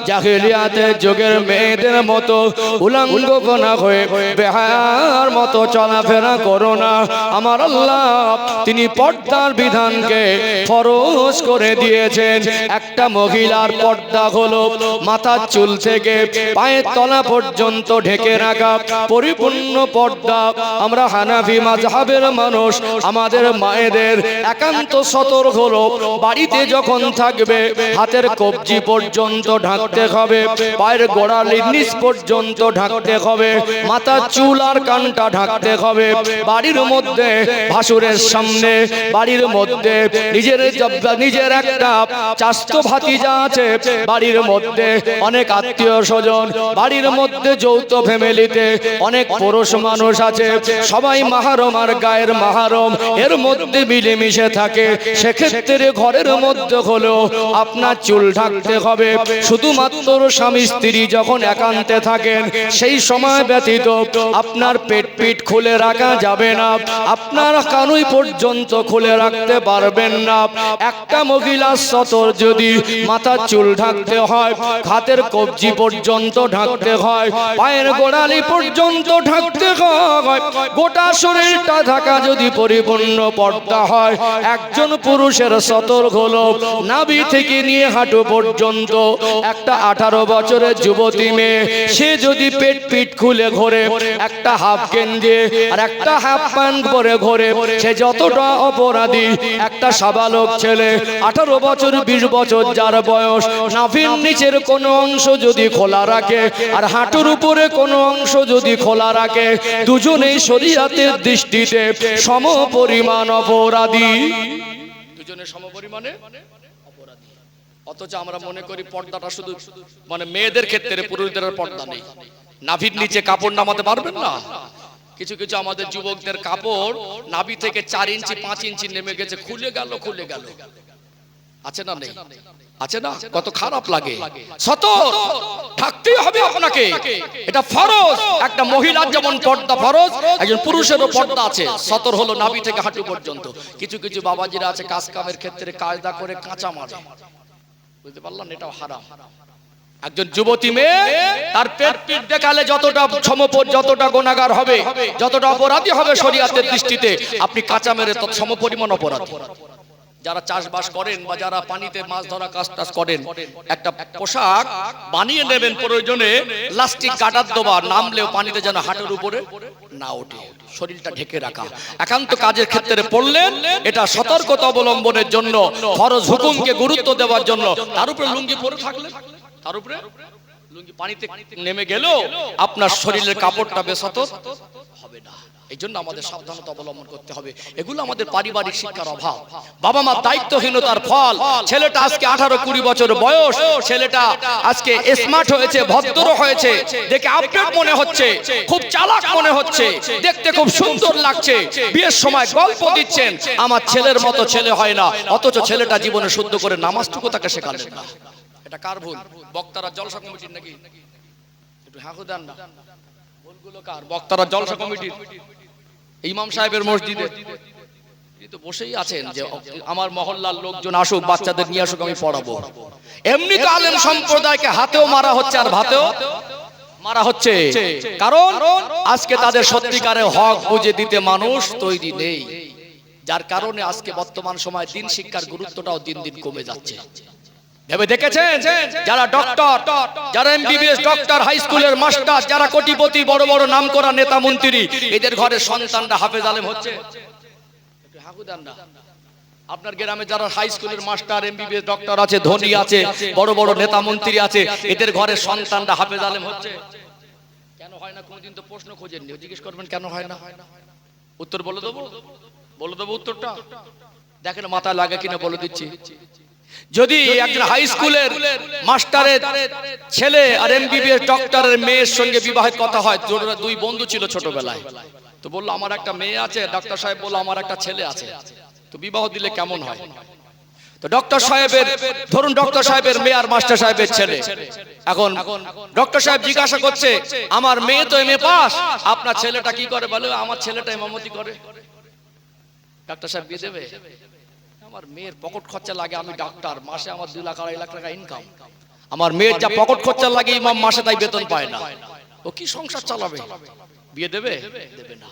জাহিলিয়াতের যুগের মেয়েদের মতো উলঙ্গ না হয়ে বেহায়ার মতো চলাফেরা করো না। আমার আল্লাহ তিনি পর্দার বিধানকে ফরজ করে দিয়েছেন। একটা মহিলার পর্দা হলো মাথার চুল থেকে পায়ের তলা পর্যন্ত ঢেকে রাখা পরিপূর্ণ পর্দা। আমরা হানাফি মাযহাবের মানুষ, আমাদের মায়েদের একান্ত সতর্ক হলো বাড়িতে যখন থাকবে হাতের কবজি পর্যন্ত ঢাকতে হবে, পায়ের গোড়ালির নিচ পর্যন্ত ঢাকতে হবে, মাথার চুল আর কানটা ঢাকতে হবে। বাড়ির মধ্যে ভাসুরের সামনে, বাড়ির মধ্যে নিজের একটা চাস্তো ভাতিজা আছে, বাড়ির মধ্যে অনেক আত্মীয় স্বজন, বাড়ির মধ্যে যৌথ ফ্যামিলিতে অনেক পুরুষ মানুষ আছে, সবাই মাহরম আর গায়ের মাহরম এর মধ্যে মিলেমিশে থাকে। সেক্ষেত্রে ঘরের মধ্যে হলো আপনার চুল ঢাকতে হবে। শুধুমাত্র স্বামী স্ত্রী যখন একান্তে থাকেন সেই সময় ব্যতীত আপনার পেট পিট খুলে রাখা যাবে না, আপনার কানুই পর্যন্ত খুলে রাখতে পারবেন না। একটা মহিলার সতর যদি মাথার চুল ঢাকতে হয়, হাতের কবজি পর্যন্ত ঢাকতে হয়, পায়ের গোড়ালি পর্যন্ত ঢাকতে হয়, গোটা শরীরটা ঢাকা যদি পরিপূর্ণ পর্দা হয়, একজন পুরুষের সতর হলো নাভি থেকে নিয়ে হাঁটু পর্যন্ত। একটা 18 বছরের যুবতী মেয়ে, সে যদি পেট পিট খুলে ঘোরে, একটা হাফ গেঞ্জি আর একটা হাফ প্যান্ট পরে ঘোরে, সে যতটা অপরাধী। একটা সাবালক ছেলে 18 বছর 20 বছর যার বয়স, নাভির নিচের কোনো অংশ যদি খোলা রাখে আর হাঁটুর উপরে কোনো অংশ যদি খোলা রাখে, দুজনেই শরীয়তের দৃষ্টিতে সমপরিমাণ অপরাধী। দুজনে সমপরিমাণে অপরাধী। অথচ আমরা মনে করি পর্দাটা শুধু মানে মেয়েদের ক্ষেত্রে, পুরুষদের পর্দা নেই। নাভির নিচে কাপড় নামাতে পারবেন না। কিছু কিছু আমাদের যুবকদের কাপড় নাভি থেকে 4 ইঞ্চি 5 ইঞ্চি নেমে গেছে, খুলে গেল। আছে না নেই? আছে না? কত খারাপ লাগে। সতর থাকতেই হবে আপনাকে, এটা ফরজ। একটা মহিলার যেমন পর্দা ফরজ, একজন পুরুষেরও পর্দা আছে। সতর হলো নাভি থেকে হাঁটু পর্যন্ত। কিছু কিছু বাবাজিরা আছে কাজ কামের ক্ষেত্রে কায়দা করে কাঁচা মারে, বুঝতে পারলেন? এটাও হারাম। একজন যুবতী মেয়ে তার পেট পিট দেখালে যতটা যতটা গুনাহগার হবে, যতটা অপরাধী হবে শরীয়তের দৃষ্টিতে, আপনি কাঁচা মেরে তত সমপরিমাণ অপরাধী। যারা চাষবাস করেন বা যারা পানিতে মাছ ধরা কাজ টাজ করেন, একটা পোশাক বানিয়ে নেবেন প্রয়োজনে প্লাস্টিক গাটার দেওয়া, নামলেও পানিতে যেন হাঁটুর উপরে না ওঠে, শরীরটা ঢেকে রাখা। একান্ত কাজের ক্ষেত্রে পড়লেন, এটা সতর্কতা অবলম্বনের জন্য, ফরজ হুকুমকে গুরুত্ব দেওয়ার জন্য। তার উপরে লুঙ্গি পরে থাকলেন, তার উপরে লুঙ্গি পানিতে নেমে গেল, আপনার শরীরের কাপড়টা বেসতর হবে না। এই জন্য আমাদের সাবধানতা অবলম্বন করতে হবে। এগুলো আমাদের পারিবারিক শিক্ষার অভাব, বাবা মা দায়িত্বহীনতার ফল। ছেলেটা আজকে 18-20 বছর বয়স, ছেলেটা আজকে স্মার্ট হয়েছে, ভদ্র হয়েছে, দেখে আপডেট মনে হচ্ছে, খুব চালাক মনে হচ্ছে, দেখতে খুব সুন্দর লাগছে। বিয়ের সময় গল্প দিচ্ছেন আমার ছেলের মতো ছেলে হয় না, অথচ ছেলেটা জীবনে শুদ্ধ করে নামাজটুকু তাকে শেখালেন না। এটা কার ভুল? বক্তারা জলসা কমিটির নাকি? একটু হাঁকু দেন না। ভুলগুলো কার? বক্তারা জলসা কমিটির, ইমাম সাহেবের মসজিদে তো বসেই আছেন যে আমার মহল্লার লোকজন আসুক, বাচ্চাদের নিয়ে আসুক, আমি পড়াবো। এমনি তো আলেম সম্প্রদায়কে হাতেও মারা হচ্ছে আর ভাতেও মারা হচ্ছে, কারণ আজকে তাদের সত্যিকারের হক বুঝে দিতে মানুষ তৈরি নেই। যার কারণে আজকে বর্তমান সময়ে দিন শিক্ষার গুরুত্বটাও দিন দিন কমে যাচ্ছে। ভেবে দেখেছেন যারা ডক্টর, যারা এমবিবিএস ডক্টর, হাই স্কুলের মাস্টার, যারা কোটিপতি, বড় বড় নামকরা নেতা মন্ত্রী, এদের ঘরে সন্তানরা হাফেজ আলেম হচ্ছে? একটু হাঁকু দেন না। আপনার গ্রামে যারা হাই স্কুলের মাস্টার, এমবিবিএস ডক্টর আছে, ধনী আছে, বড় বড় নেতা মন্ত্রী আছে, এদের ঘরে সন্তানরা হাফেজ আলেম হচ্ছে? কেন হয় না? কোনদিন তো প্রশ্ন খোঁজেননি, জিজ্ঞেস করবেন কেন হয় না। উত্তর বলে দেবো, উত্তরটা দেখেন মাথায় লাগে কিনা, বলে দিচ্ছি। যদি একজন হাই স্কুলের মাস্টারের ছেলে আর এমবিবিএস ডক্টরের মেয়ের সঙ্গে বিবাহের কথা হয়, দুই বন্ধু ছিল ছোটবেলায়, তো বললো আমার একটা মেয়ে আছে, ডক্টর সাহেব বললো আমার একটা ছেলে আছে, তো বিবাহ দিলে কেমন হয়? তো ডক্টর সাহেবের, ধরুন ডক্টর সাহেবের মেয়ে আর মাস্টার সাহেবের ছেলে, এখন ডক্টর সাহেব জিজ্ঞাসা করছে আমার মেয়ে তো এমএ পাস, আপনার ছেলেটা কি করে? বলে আমার ছেলেটা ইমামতি করে। ডক্টর সাহেব বিয়ে দেবে? আমার মেয়ের পকেট খরচা লাগে, আমি ডাক্তার, মাসে আমার 2 লাখ 2.5 লাখ টাকা ইনকাম, আমার মেয়ের যা পকেট খরচা লাগে ইমাম মাসে তাই বেতন পায় না, ও কি সংসার চালাবে? বিয়ে দেবে? দেবে না।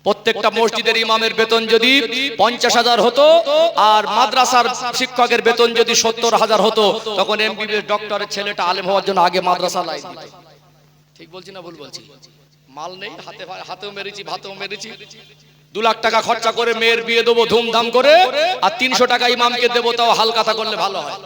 প্রত্যেকটা মসজিদের ইমামের বেতন যদি 50,000 হতো আর মাদ্রাসার শিক্ষকের বেতন যদি 70,000 হতো, তখন এমবিবিএস ডক্টরের ছেলেটা আলেম হওয়ার জন্য আগে মাদ্রাসা লাইন দিত। ঠিক বলছি না ভুল বলছি? মাল নেই, হাতেও মেরেছি, ভাতেও মেরেছি, 2 লাখ টাকা খরচা করে মেয়ের বিয়ে দেবো ধুমধাম করে, আর 300 টাকা ইমামকে দেবো, তাও হালকাতা করলে ভালো হয়।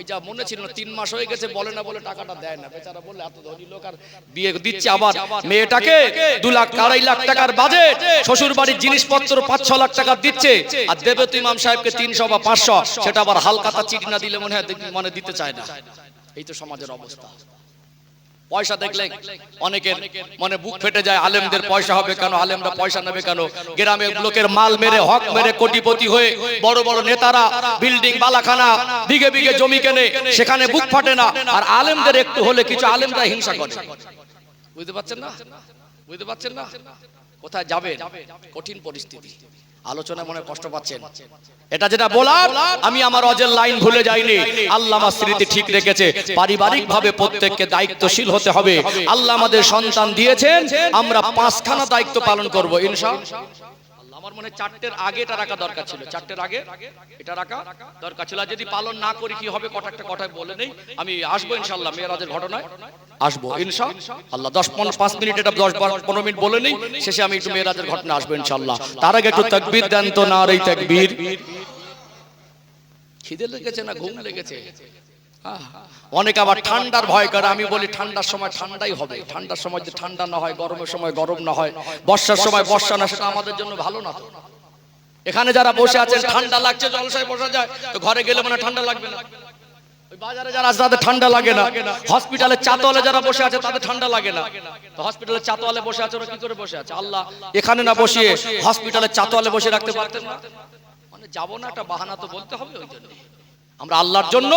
এই যা মনে ছিল না, 3 মাস হয়ে গেছে, বলে না বলে টাকাটা দেয় না, বেচারা বলে এত ধনী লোক আর বিয়ে দিচ্ছে, আবার মেয়েটাকে 2 লাখ 2.5 লাখ টাকার বাজেট, শ্বশুর বাড়ির জিনিসপত্র 5-6 লাখ টাকা দিচ্ছে, আর দেবে তো ইমাম সাহেবকে 300 বা 500, সেটা আবার হালকাতা চিঠি না দিলে মনে হয় মানে দিতে চায় না। এই তো সমাজের অবস্থা। পয়সা দেখলে অনেকের মানে বুক ফেটে যায়, আলেমদের পয়সা হবে কেন, আলেমরা পয়সা নেবে কেন? গ্রামের লোকের মাল মেরে, হক মেরে কোটিপতি হয়ে বড় বড় নেতারা বিল্ডিং বালাখানা বিঘে বিঘে জমি কেনে, সেখানে বুক ফাটে না, আর আলেমদের একটু হলে কিছু আলেমরা হিংসা করে। বুঝতে পারছেন না? বুঝতে পারছেন না? কোথায় যাবে? কঠিন পরিস্থিতি। আলোচনায় মনে কষ্ট পাচ্ছেন? এটা যেটা বলার, আমি আমার অজের লাইন ভুলে যাইনি। আল্লাহ আমার স্মৃতি ঠিক রেখেছে। পারিবারিক ভাবে প্রত্যেককে দায়িত্বশীল হতে হবে। আল্লাহ আমাদের সন্তান দিয়েছেন, আমরা 5খানা দায়িত্ব পালন করব ইনশাআল্লাহ। আমার মনে 4টের আগে এটা রাখা দরকার ছিল, 4টের আগে এটা রাখা দরকার ছিল। যদি পালন না করি কি হবে, একটা কথা বলে নেই। আমি আসবো ইনশাআল্লাহ মেরাজের ঘটনায় আসবো ইনশাআল্লাহ। 5 মিনিট, এটা 10-15 মিনিট বলে নেই, শেষে আমি একটু মেরাজের ঘটনা আসবো ইনশাআল্লাহ। তার আগে একটু তাকবীর দেন তো, নারে তাকবীর। খিদে লেগেছে না ঘুম লেগেছে? অনেক আবার ঠান্ডার ভয় করে। আমি বলি ঠান্ডার সময় ঠান্ডাই হবে। ঠান্ডার সময় যদি ঠান্ডা না হয়, গরমের সময় গরম না হয়, বর্ষার সময় বর্ষা না, সেটা আমাদের জন্য ভালো না। এখানে যারা বসে আছেন ঠান্ডা লাগছে, জলসায় বসা যায় তো, ঘরে গেলে মানে ঠান্ডা লাগবে না। ওই বাজারে যারা আছে তাদের ঠান্ডা লাগে না। হসপিটালের চাতওয়ালে যারা বসে আছে তাদের ঠান্ডা লাগে না। তো হসপিটালের চাতওয়ালে বসে আছে, ওরা কি করে বসে আছে? আল্লাহ এখানে না বসিয়ে হসপিটালের চাতওয়ালে বসে রাখতে পারতেন না? মানে যাবো না, একটা বাহানা তো বলতে হবে। ওই জন্য আমরা আল্লাহর জন্য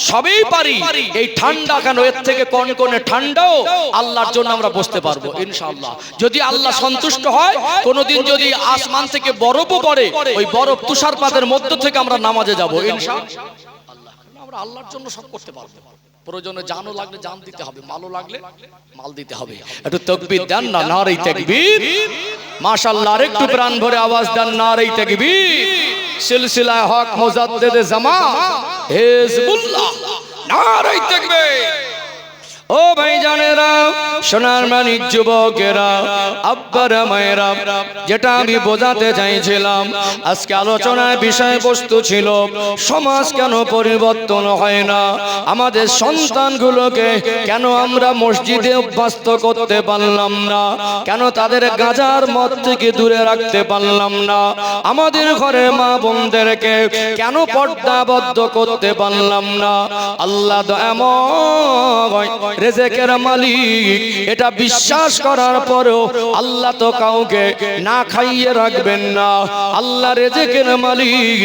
সবই পারি। এই ঠান্ডা কেন, এর থেকে কনকনে ঠান্ডাও আল্লাহর জন্য আমরা বসতে পারবো ইনশাআল্লাহ। যদি আল্লাহ সন্তুষ্ট হয়, কোনদিন যদি আসমান থেকে বরফও পড়ে, ওই বরফ তুষারপাতের মধ্য থেকে আমরা নামাজে যাবো ইনশাআল্লাহ। আমরা আল্লাহর জন্য সব করতে পারবো। প্রয়োজনে জানও লাগলে জান দিতে হবে, মালও লাগলে মাল দিতে হবে। একটু তাকবীর দেন না, নারে তাকবীর। মাশাআল্লাহ, আরেকটু প্রাণ ভরে আওয়াজ দেন, নারে তাকবীর। সিলসিলা হক মুজাদ্দিদে জামান হিজবুল্লাহ, নারে তাকবীর। ও ভাই জানেরা, সোনার মানিক যুবকেরা, আব্বারা মায়েরা, যেটা আমি বোঝাতে চাইছিলাম, আজকে আলোচনার বিষয়বস্তু ছিল সমাজ কেন পরিবর্তন হয় না, আমাদের সন্তানগুলোকে কেন আমরা মসজিদে অভ্যস্ত করতে পারলাম না, কেন তাদের গাঁজার মদ থেকে দূরে রাখতে পারলাম না, আমাদের ঘরে মা বোনদেরকে কেন পর্দাবদ্ধ করতে পারলাম না। আল্লাহ দয়াময় রেজেকের মালিক, এটা বিশ্বাস করার পরেও আল্লাহ তো কাউকে না খাইয়ে রাখবেন না। আল্লাহ রেজেকের মালিক,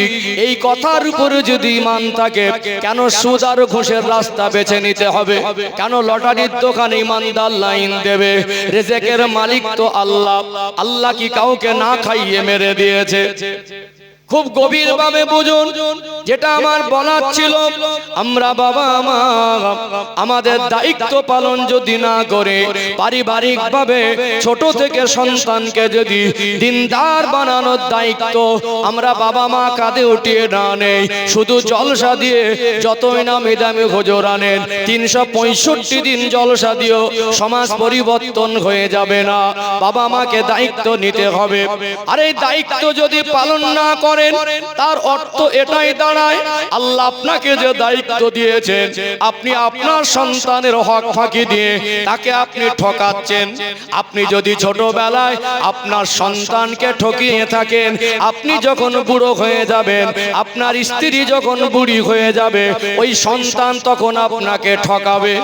এই কথার উপরে যদি ঈমান থাকে, কেন সুদ আর ঘুষের রাস্তা বেছে নিতে হবে? কেন লটারির দোকানে ঈমানদার লাইন দেবে? রেজেকের মালিক তো আল্লাহ। আল্লাহ কি কাউকে না খাইয়ে মেরে দিয়েছে? খুব গভীর ভাবে বুঝুন, যেটা আমার বলার ছিল। আমরা বাবা মা আমাদের দায়িত্ব পালন যদি না করে, পারিবারিক ভাবে ছোট থেকে সন্তানকে যদি দিনদার বানানোর দায়িত্ব আমরা বাবা মা কাঁধে উঠিয়ে না নেই, শুধু জলসা দিয়ে যতই নামি দামি হুজুর আনেন, 365 দিন জলসা দিয়েও সমাজ পরিবর্তন হয়ে যাবে না। বাবা মাকে দায়িত্ব নিতে হবে। আর এই দায়িত্ব যদি পালন না করে, তার অর্থ এটাই দাঁড়ায়, আল্লাহ আপনাকে যে দায়িত্ব দিয়েছেন, আপনি আপনার সন্তানের হক ফাঁকি দিয়ে তাকে আপনি ঠকাচ্ছেন। আপনি যদি ছোটবেলায় আপনার সন্তানকে ঠকিয়ে থাকেন, আপনি যখন বুড়ো হয়ে যাবেন, আপনার স্ত্রী যখন বুড়ি হয়ে যাবে, ওই সন্তান তখন আপনাকে ঠকাবে।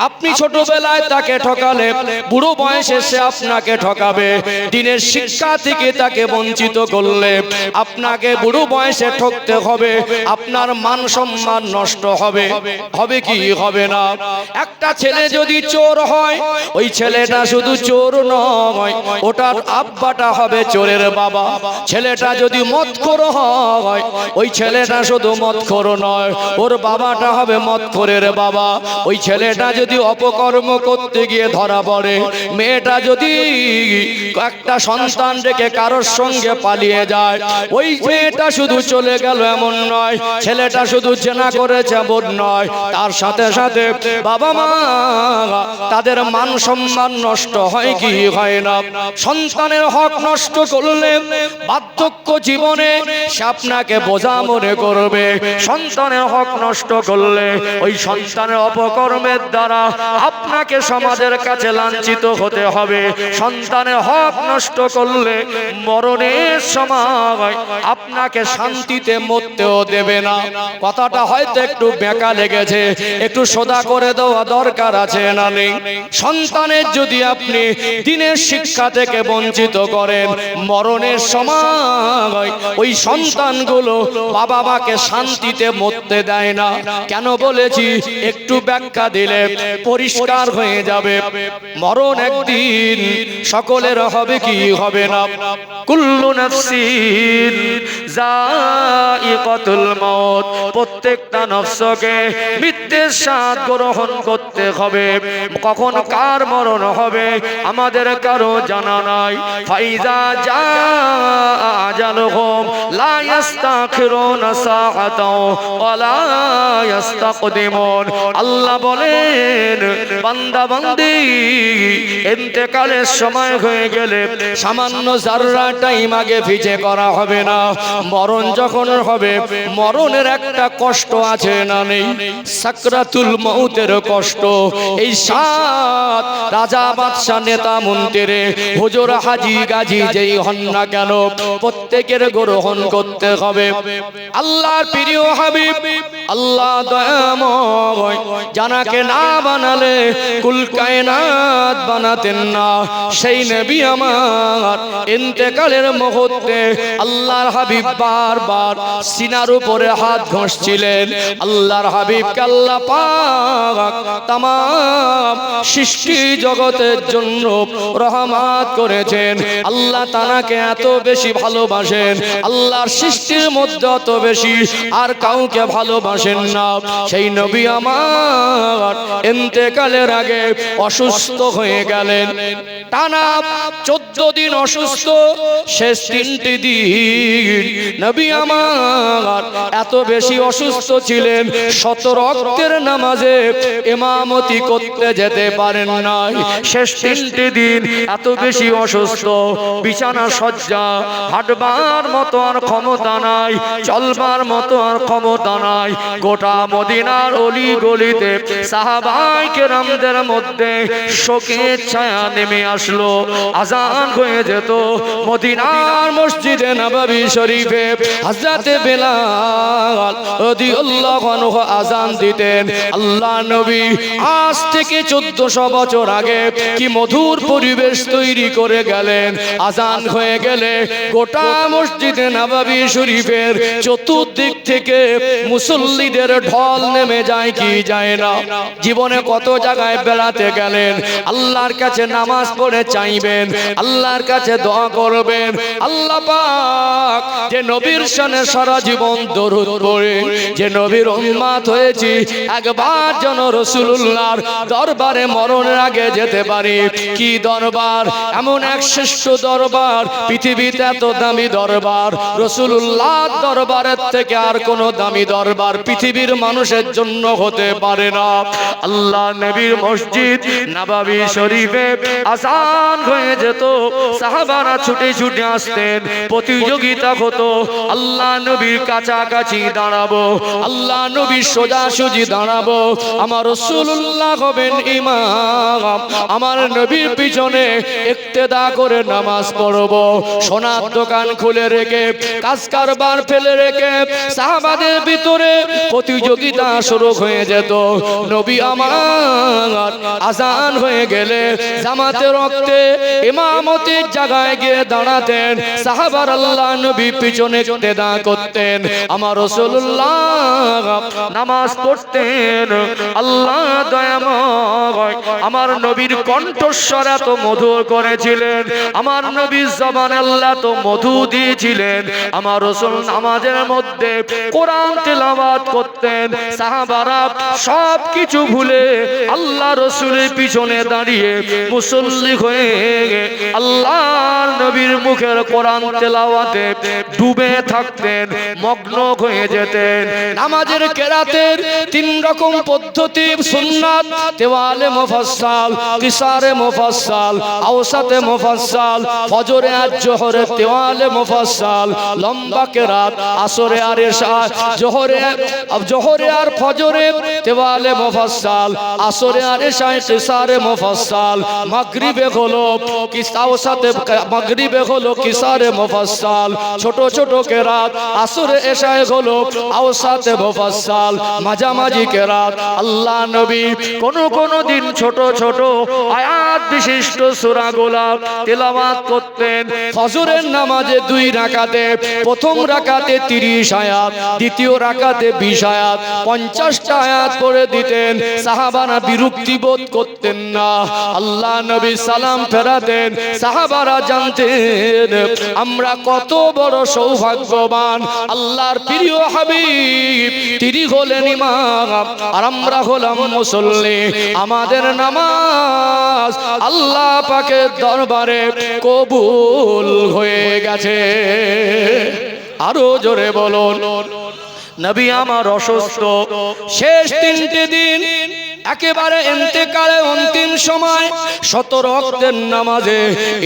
আপনি ছোটবেলায় তাকে ঠকালে, বুড়ো বয়সে সে আপনাকে ঠকাবে। দিনের শিক্ষা থেকে তাকে বঞ্চিত করলে আপনাকে বুড়ো বয়সে ঠকতে হবে। আপনার মান সম্মান নষ্ট হবে। হবে কি হবে না? একটা ছেলে যদি চোর হয়, ওই ছেলেটা শুধু চোর নয়, ওটার আব্বাটা হবে চোরের বাবা। ছেলেটা যদি মদখোর হয়, ওই ছেলেটা শুধু মদখোর নয়, ওর বাবাটা হবে মদখোরের বাবা। ওই ছেলেটা যদি অপকর্ম করতে গিয়ে ধরা পড়ে, মেয়েটা যদি একটা সন্তান রেখে কারোর সঙ্গে পালিয়ে যায়, ওই মেয়েটা শুধু চলে গেল এমন নয়, ছেলেটা শুধু জেনা করেছে এমন নয়, তার সাথে সাথে বাবা মা তাদের মান সম্মান নষ্ট হয় কি হয় না? সন্তানের হক নষ্ট করলে বার্ধক্য জীবনে সে আপনাকে বোঝা মনে করবে। সন্তানের হক নষ্ট করলে ওই সন্তানের অপকর্মের দ্বারা আপনাকে সমাজের কাছে লাঞ্ছিত হতে হবে। সন্তানের হক নষ্ট করলে মরণের সময় আপনাকে শান্তিতে মরতে করতেও দেবে না। কথাটা হয়তো একটু বেঁকা লেগেছে, একটু সোজা করে দেওয়া দরকার আছে না নেই? সন্তানের যদি আপনি দিনের শিক্ষা থেকে বঞ্চিত করেন, মরণের সময় ওই সন্তানগুলো বাবা মাকে শান্তিতে মরতে দেয় না। কেন বলেছি একটু ব্যাখ্যা দিলে পরিষ্কার হয়ে যাবে। মরণ একদিন সকলের হবে কি হবে না? কুল্লু নাফসিন যায়িকাতুল মাউত, প্রত্যেকটা নফসকে মৃত্যুর স্বাদ গ্রহণ করতে হবে। কখন কার মরণ হবে আমাদের কারো জানা নাই। ফাইজা জা আজালুহুম লা ইস্তাখিরুনা সাআতাও ওয়া লা ইস্তাকদিমুন। আল্লাহ বলেন বান্দা বান্দি ইন্তেকালের সময় হয়ে গেলে সামান্য যাররা টাইম আগে পিছে করা হবে না। মরণ যখন হবে, মরণের একটা কষ্ট আছে না নেই? সাকরাতুল মউতের কষ্ট। এই সাত রাজা বাদশা নেতা মন্ত্রী হুজুর হাজি গাজী যেই হন না কেন, প্রত্যেকের গ্রহণ করতে হবে। আল্লাহর প্রিয় হাবিব আল্লাহ দয়াময়, জানাকে না বানালে কুল কায়নাত বানাতেন না। সেই নবী আমার ইন্তেকালের মুহূর্তে আল্লাহর হাবিব বারবার সিনার উপরে হাত ঘষছিলেন। আল্লাহর হাবিবকে আল্লাহ পাক তাম সৃষ্টি জগতের জন্য রহমত করেছেন। আল্লাহ তানাকে এত বেশি ভালোবাসেন, আল্লাহর সৃষ্টির মধ্যে অত বেশি আর কাউকে ভালোবাসেন না। সেই নবী আমার ইন্তেকালের আগে অসুস্থ হয়ে গেলেন। টানা 14 দিন অসুস্থ। শেষ 3টি দিন নবী আমার এত বেশি অসুস্থ ছিলেন, 17 ওয়াক্তের নামাজে ইমামতি করতে যেতে পারেন নাই। শেষ 3টি দিন এত বেশি অসুস্থ, বিছানা শয্যা, হাঁটবার মতো আর ক্ষমতা নাই, চলবার মতো আর ক্ষমতা নাই। গোটা মদিনার অলি গলিতে সাহাবায়ে কেরামদের মধ্যে শোকের ছায়া নেমে আসলো। আজান হয়ে যেত মদিনার মসজিদে নববী শরীফে। হযরত বেলাল রাদিয়াল্লাহু আনহু আজান দিতেন। আল্লাহ নবী আজ থেকে 1400 বছর আগে কি মধুর পরিবেশ তৈরি করে গেলেন। আজান হয়ে গেলে গোটা মসজিদে নববী শরীফের চতুর্দিক থেকে মুসল্লিদের ঢল নেমে যায় কি যায় না? জীবনে কত জায়গায় বেড়াতে গেলেন, আল্লাহর কাছে নামাজ পড়ে চাইবেন, আল্লাহর কাছে দোয়া করবেন। আল্লাহ পাক যে নবীর শানে সারা জীবন দরুদ পড়ে, যে নবীর উম্মত হয়েছি, একবার যেন রাসূলুল্লাহর দরবারে মরণের আগে যেতে পারি। কি দরবার! এমন এক শ্রেষ্ঠ দরবার, পৃথিবীতে এত দামি দরবার রাসূলুল্লাহর দরবারের থেকে আর কোন দামি দরবার পৃথিবীর মানুষের জন্য হতে পারে না। আল্লাহ নবীর মসজিদ নববী শরীফে আজান হয়ে যেত, সাহাবারা ছুটে ছুটে আসতেন, প্রতিযোগিতা হতো আল্লাহ নবীর কাছাকাছি দাঁড়াবো, আল্লাহ নবীর সোজাসুজি দাঁড়াবো। আমার রাসূলুল্লাহ হবেন ইমাম, আমার নবীর পিছনে ইক্তেদা করে নামাজ পড়বো। সোনার দোকান খুলে রেখে, কাজ কারবার ফেলে রেখে সাহাবাদের ভিতরে প্রতিযোগিতা শুরু হয়ে যেত। নবী আমার আজান হয়ে গেলে জামাতে রক্তে ইমামতির জায়গায় গিয়ে দাঁড়াতেন। সাহাবার আল্লাহ নবী পিছনে ইক্তেদা করতেন। আমার রাসূলুল্লাহ নামাজ পড়তেন। আল্লাহ দয়াময় আমার নবীর কণ্ঠস্বর এত মধুর করেছিলেন, আমার নবীর জবানে আল্লাহ তো মধু দিয়েছিলেন। আমার রাসূল নামাজের মধ্যে কোরআন তেলাওয়াত করতেন। সাহাবারা সব কিছু ভুলে আল্লাহ রাসূলের পিছনে দাঁড়িয়ে মুসল্লি হয়ে আল্লাহর নবীর মুখের কোরআন তেলাওয়াতে ডুবে থাকতেন, মগ্ন হয়ে যেতেন। নামাজের কেরাতের 3 রকম পদ্ধতি: সুন্নাত, তেওয়ালে মুফাসসাল, কিসারে মুফাসসাল, আওসাতে মুফাসসাল। ফজরে আর জোহরে তেওয়ালে তেলাওয়াতে মুফাসসাল লম্বা কেরাত আসরে আর ইশা জোহরে আর ফজরে তেলাওয়াতে মুফাসসাল আসরে আর ইশায় কিসারে মুফাসসাল মাগরিবে হলো কিসাওসাতে মাগরিবে হলো কিসারে মুফাসসাল ছোট ছোট কেরাত আসরে ইশায় হলো আওসাতে মুফাসসাল মাঝামাঝি কেরাত আল্লাহ নবী কোন দিন ছোট ছোট আয়াত বিশিষ্ট সূরাগুলো তেলাওয়াত করতেন ফজরের নামাজে 2 রাকাতে প্রথম রাকাতে 30 আয়াত দ্বিতীয় রাকাতে 20 আয়াত 50টা আয়াত পড়ে দিতেন সাহাবারা বিরক্তি বোধ করতেন না আল্লাহ নবী সালাম ফেরাতেন সাহাবারা জানতেন আমরা কত বড় সৌভাগ্যবান আল্লাহর প্রিয় হাবিব তিনি হলেন ইমাম আর আমরা হলাম মুসল্লি আমাদের নামাজ আল্লাহ পাকের দরবারে কবুল হয়ে গেছে আরো জোরে বলুন নবী আমার অসুস্থ শেষ 3টে দিন একেবারে ইন্তেকালে অন্তিম সময় শত রক্তের নামাজে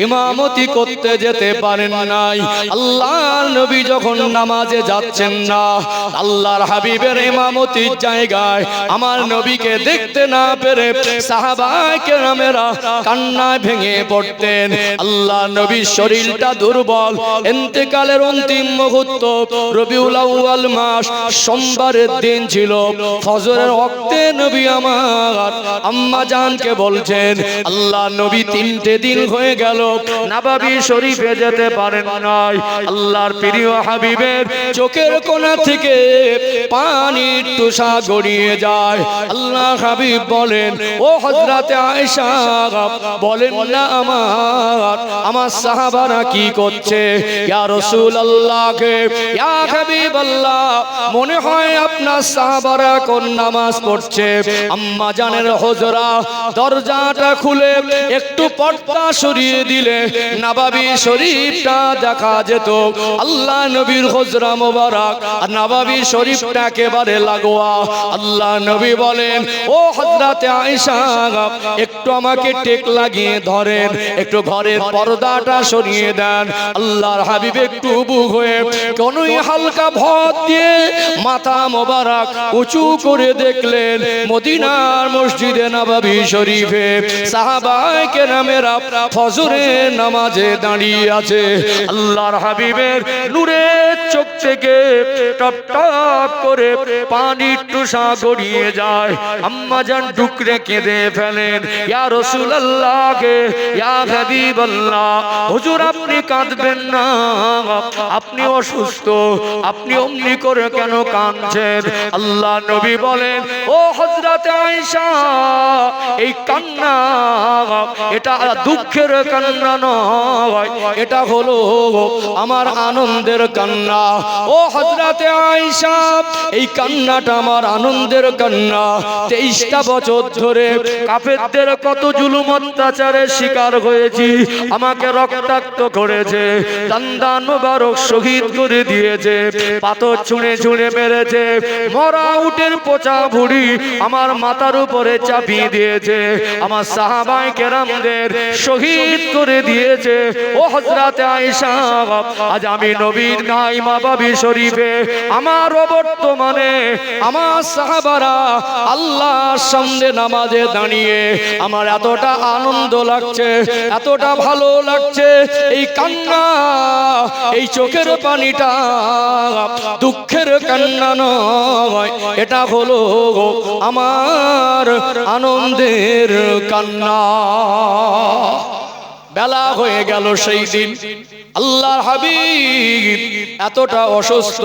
ইমামতি করতে যেতে পারেন নাই আল্লাহর নবী যখন নামাজে যাচ্ছেন না আল্লাহর হাবিবের ইমামতির জায়গায় আমার নবীকে দেখতে না পেরে সাহাবায়ে কেরামেরা কান্নায় ভেঙে পড়তেন আল্লাহ নবীর শরীরটা দুর্বল ইন্তেকালের অন্তিম মুহূর্ত রবিউল আউয়াল মাস সোমবারের দিন ছিল ফজরের ওয়াক্তে নবী আমার আম্মা জানকে বলছেন আল্লাহ নবী 3টে দিন হয়ে গেল নববী শরীফে যেতে পারেন নাই আল্লাহর প্রিয় হাবিবের চোখের কোণা থেকে পানির তুষা গড়িয়ে যায় আল্লাহ হাবিব বলেন ও হযরতে আয়েশা বলেন না আমার সাহাবারা কি করছে ইয়া রাসূলুল্লাহ ইয়া হাবিবাল্লাহ মনে হয় আপনার সাহাবারা কোন নামাজ পড়ছে আম্মা জানের হুজরা দরজাটা খুলে একটু পর্দা সরিয়ে দিলে নববী শরীফটা দেখা যেত আল্লাহ নবীর হুজরা মোবারক আর নববী শরীফটা একেবারে লাগোয়া আল্লাহ নবী বলেন ও হযরতে আয়েশা একটু আমাকে টেক লাগিয়ে ধরেন একটু ঘরের পর্দাটা সরিয়ে দেন আল্লাহর হাবিব একটু বুক হয়ে কোনই হালকা ভর দিয়ে মাথা মোবারক উঁচু করে দেখলেন মদিনার মসজিদে নববী শরীফে সাহাবায়ে কেরামেরা ফজরের নামাজে দাঁড়িয়ে আছে আল্লাহর হাবিবের নূরের চোখ থেকে টপ টপ করে পানির তুষা গড়িয়ে যায় আম্মা জান ডুকরে কেঁদে ফেলেন ইয়া রাসূলুল্লাহ ইয়া হাবিবাল্লাহ হুজুর আপনি কাঁদবেন না আপনি অসুস্থ আপনি অমনি করে কেন কাঁদছেন আল্লাহ নবী বলেন ও হযরতে আয়েশা এই কান্না এটা দুঃখের কান্না নয় এটা হলো আমার আনন্দের কান্না ও হযরতে আয়েশা এই কান্নাটা আমার আনন্দের কান্না 23টা বছর ধরে কাফেরদের কত জুলুম অত্যাচারের শিকার হয়েছি আমাকে রক্তাক্ত করেছে দান্দান মোবারক শহীদ করে দিয়েছে পাথর ছুঁড়ে ছুঁড়ে মেরেছে মরা উটের পচা ভুঁড়ি আমার মাথার উপরে চাপিয়ে দিয়েছে আমার সাহাবায়ে কেরামদের শহীদ করে দিয়েছে ও হযরতে আয়েশা আজ আমি নবীর নাই নববী শরীফে আমার বর্তমানে আমার সাহাবারা আল্লাহর সামনে নামাজে দাঁড়িয়ে আমার এতটা আনন্দ লাগছে এতটা ভালো লাগছে এই কান্না এই চোখের পানিটা দুঃখের কান্না নয় এটা হলো আমার আনন্দের কান্না বেলা হয়ে গেল সেই দিন আল্লাহর হাবিব এতটা অসুস্থ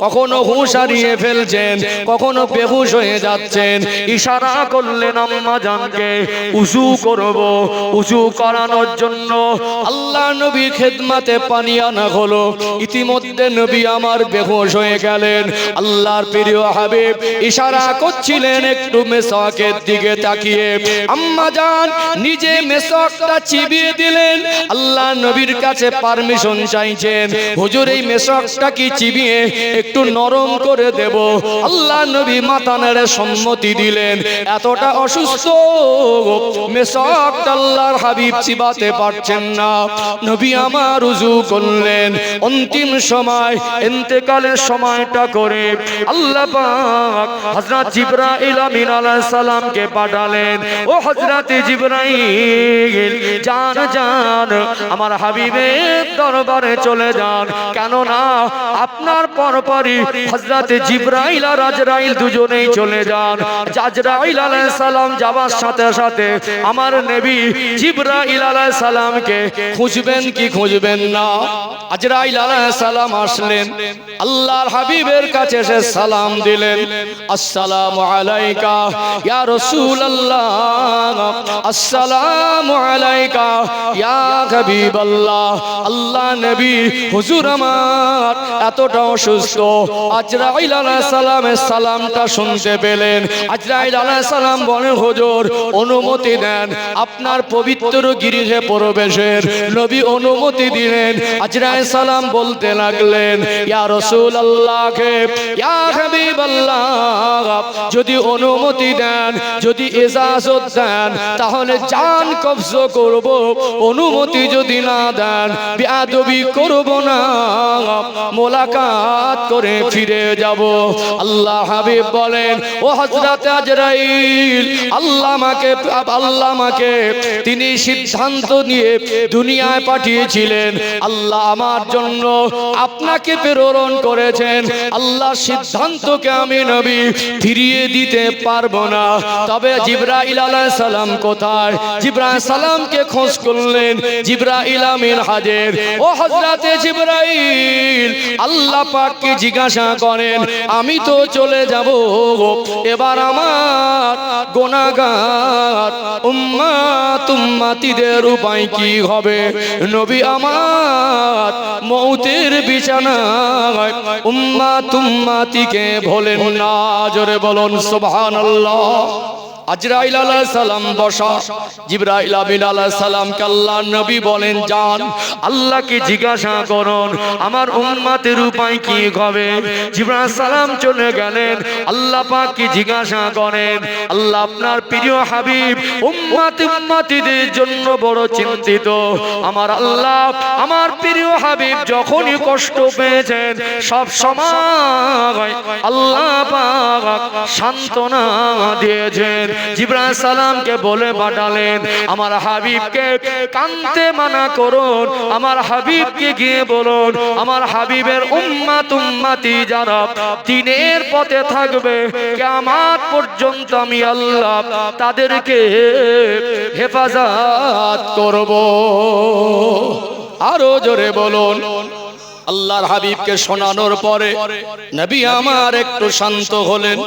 কখনো হুঁশ হারিয়ে ফেলছেন কখনো বেহুশ হয়ে যাচ্ছেন ইশারা করলেন আম্মা জানকে উযু করব উযু করানোর জন্য আল্লাহ নবী খেদমতে পানি আনা হলো ইতিমধ্যে নবী আমার বেহুশ হয়ে গেলেন আল্লাহর প্রিয় হাবিব ইশারা করছিলেন একটু মেসওয়াকের দিকে তাকিয়ে আম্মা জান নিজে মেসওয়াকটা চিবিয়ে দিলেন আল্লাহ নবীর কাছে পারমিশন চাইছেন, হুজুর এই মেশকটা কি চিবিয়ে একটু নরম করে দেব? আল্লাহ নবী মাথা নেড়ে সম্মতি দিলেন। এতটা অসুস্থ মেশকটা আল্লাহর হাবিব চিবাতে পারছেন না। নবী আমার উযু করলেন, অন্তিম সময় ইন্তেকালের সময়টা করে আল্লাহ পাক হযরত জিবরাইল আমিন আলাইহিস সালামকে পাঠালেন। ও হযরত জিবরাইল, জান জান আমার হাবিবের দরবারে চলে যান, কেননা আপনার পরপরই হযরত জিবরাইল আর আজরাইল দুজনেই চলে যান। আজরাইল আলাইহিস সালাম যাবার সাথে সাথে আমার নবী জিবরাইল আলাইহিস সালামকে খুঁজবেন কি খুঁজবেন না? আজরাইল আলাইহিস সালাম আসলেন, আল্লাহর হাবিবের কাছে এসে সালাম দিলেন, আসসালামু আলাইকা ইয়া রাসূলুল্লাহ, আসসালামু আলাইকা ইয়া হাবিবাল্লাহ। আল্লাহ নবী হুজুর আমার এতটা অসুস্থ। আজরাইল আলাইহিস সালামের সালামটা শুনতে পেলেন। আজরাইল আলাইহিস সালাম বলেন, হুজুর অনুমতি দেন আপনার পবিত্র গৃহে প্রবেশের। নবী অনুমতি দিলেন। আজরাইল সালাম বলতে লাগলেন, ইয়া রাসূলুল্লাহ, ইয়া হাবিবাল্লাহ, যদি অনুমতি দেন, যদি ইজাজত দেন, তাহলে জান কবজ করব। অনুমতি যদি না দেন, বেয়াদবি করব না, মোলাকাত করে ফিরে যাব। আল্লাহ হাবিব বলেন, ও হযরত আজরাইল, আল্লাহ আমাকে তিনি সিদ্ধান্ত নিয়ে দুনিয়ায় পাঠিয়েছিলেন। আল্লাহ আমার জন্য আপনাকে প্রেরণ করেছেন। আল্লাহর সিদ্ধান্তকে আমি নবী ফিরিয়ে দিতে পারবো না। তবে জিবরাইল আলাইহিস সালাম কোথায়? জিবরাইল সালামকে খোঁজ করলেন। জিবরাইল আমিন হাজির। ও হযরতে জিবরাইল, আল্লাহ পাককে জিজ্ঞাসা করেন, আমি তো চলে যাব, এবার আমার গুনাহগার উম্মতিদের উপায় কি হবে? নবী আমার মৌতের বিছানায় উম্মতিকে ভোলেন না। জোরে বলুন সুবহানাল্লাহ। আজরাইল আলাইহিস সালাম বসা। জিবরাইল আমিন আলাইহিস সালামকে আল্লাহর নবী বলেন, যান আল্লাহকে জিজ্ঞাসা করুন আমার উম্মতের উপায় কি হবে। জিবরাইল সালাম চলে গেলেন। আল্লাহ পাককে জিজ্ঞাসা করেন, আল্লাহ আপনার প্রিয় হাবিব উম্মতিদের জন্য বড় চিন্তিত। আমার আল্লাহ আমার প্রিয় হাবিব যখনই কষ্ট পেয়েছেন সব সময় আল্লাহ পাক সান্ত্বনা দিয়েছেন। জিবরাইল সালামকে বলে পাঠালেন, আমার হাবিবকে কানতে মানা করুন, আমার হাবিবকে গিয়ে বলুন আমার হাবিবের উম্মতি যারা দ্বীনের পথে থাকবে কিয়ামত পর্যন্ত আমি আল্লাহ তাদেরকে হেফাজত করব। আরো জোরে বলুন। আল্লাহর হাবিবকে শোনানোর পরে নবী আমার একটু শান্ত হলেন।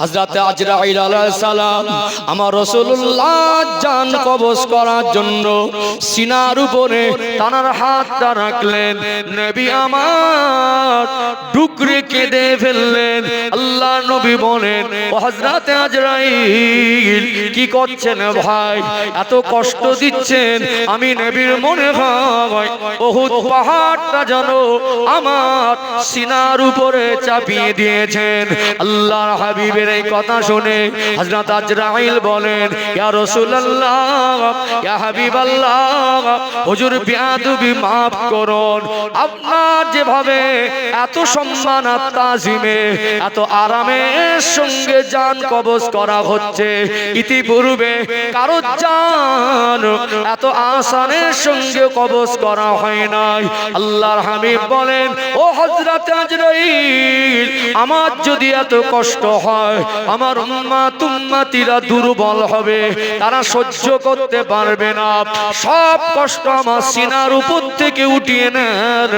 হযরত আজরাইল আলাইহিস সালাম আমার রাসূলুল্লাহ জান কবজ করার জন্য সিনার উপরে তানার হাতটা রাখলেন। নবী আমার ডুকরে কেঁদে ফেললেন। আল্লাহ নবী বলেন, ও হযরত আজরাইল কি করছেন ভাই? এত কষ্ট দিচ্ছেন। আমি নবীর মনে হয় উহুদ পাহাড়টা যেন আমার সিনার উপরে চাপিয়ে দিয়েছেন। আল্লাহর হাবিবের এই কথা শুনে হযরত আজরাইল বলেন, ইয়া রাসূলুল্লাহ, ইয়া হাবিবাল্লাহ, হুজুর বেয়াদবি মাফ করুন। আপনার যেভাবে এত সম্মান আর তাজিমে এত আরামের সঙ্গে জান কবজ করা হচ্ছে, ইতিপূর্বে কারো জান এত আসানের সঙ্গে কবজ করা হয় নাই। আল্লাহর হাবিব বলেন, ও হযরত আজরাইল, আমার যদি এত কষ্ট হয় আমার উম্মতিরা দুর্বল হবে, তারা সহ্য করতে পারবে না। সব কষ্ট আমার সিনার উপর থেকে উঠিয়ে নেন,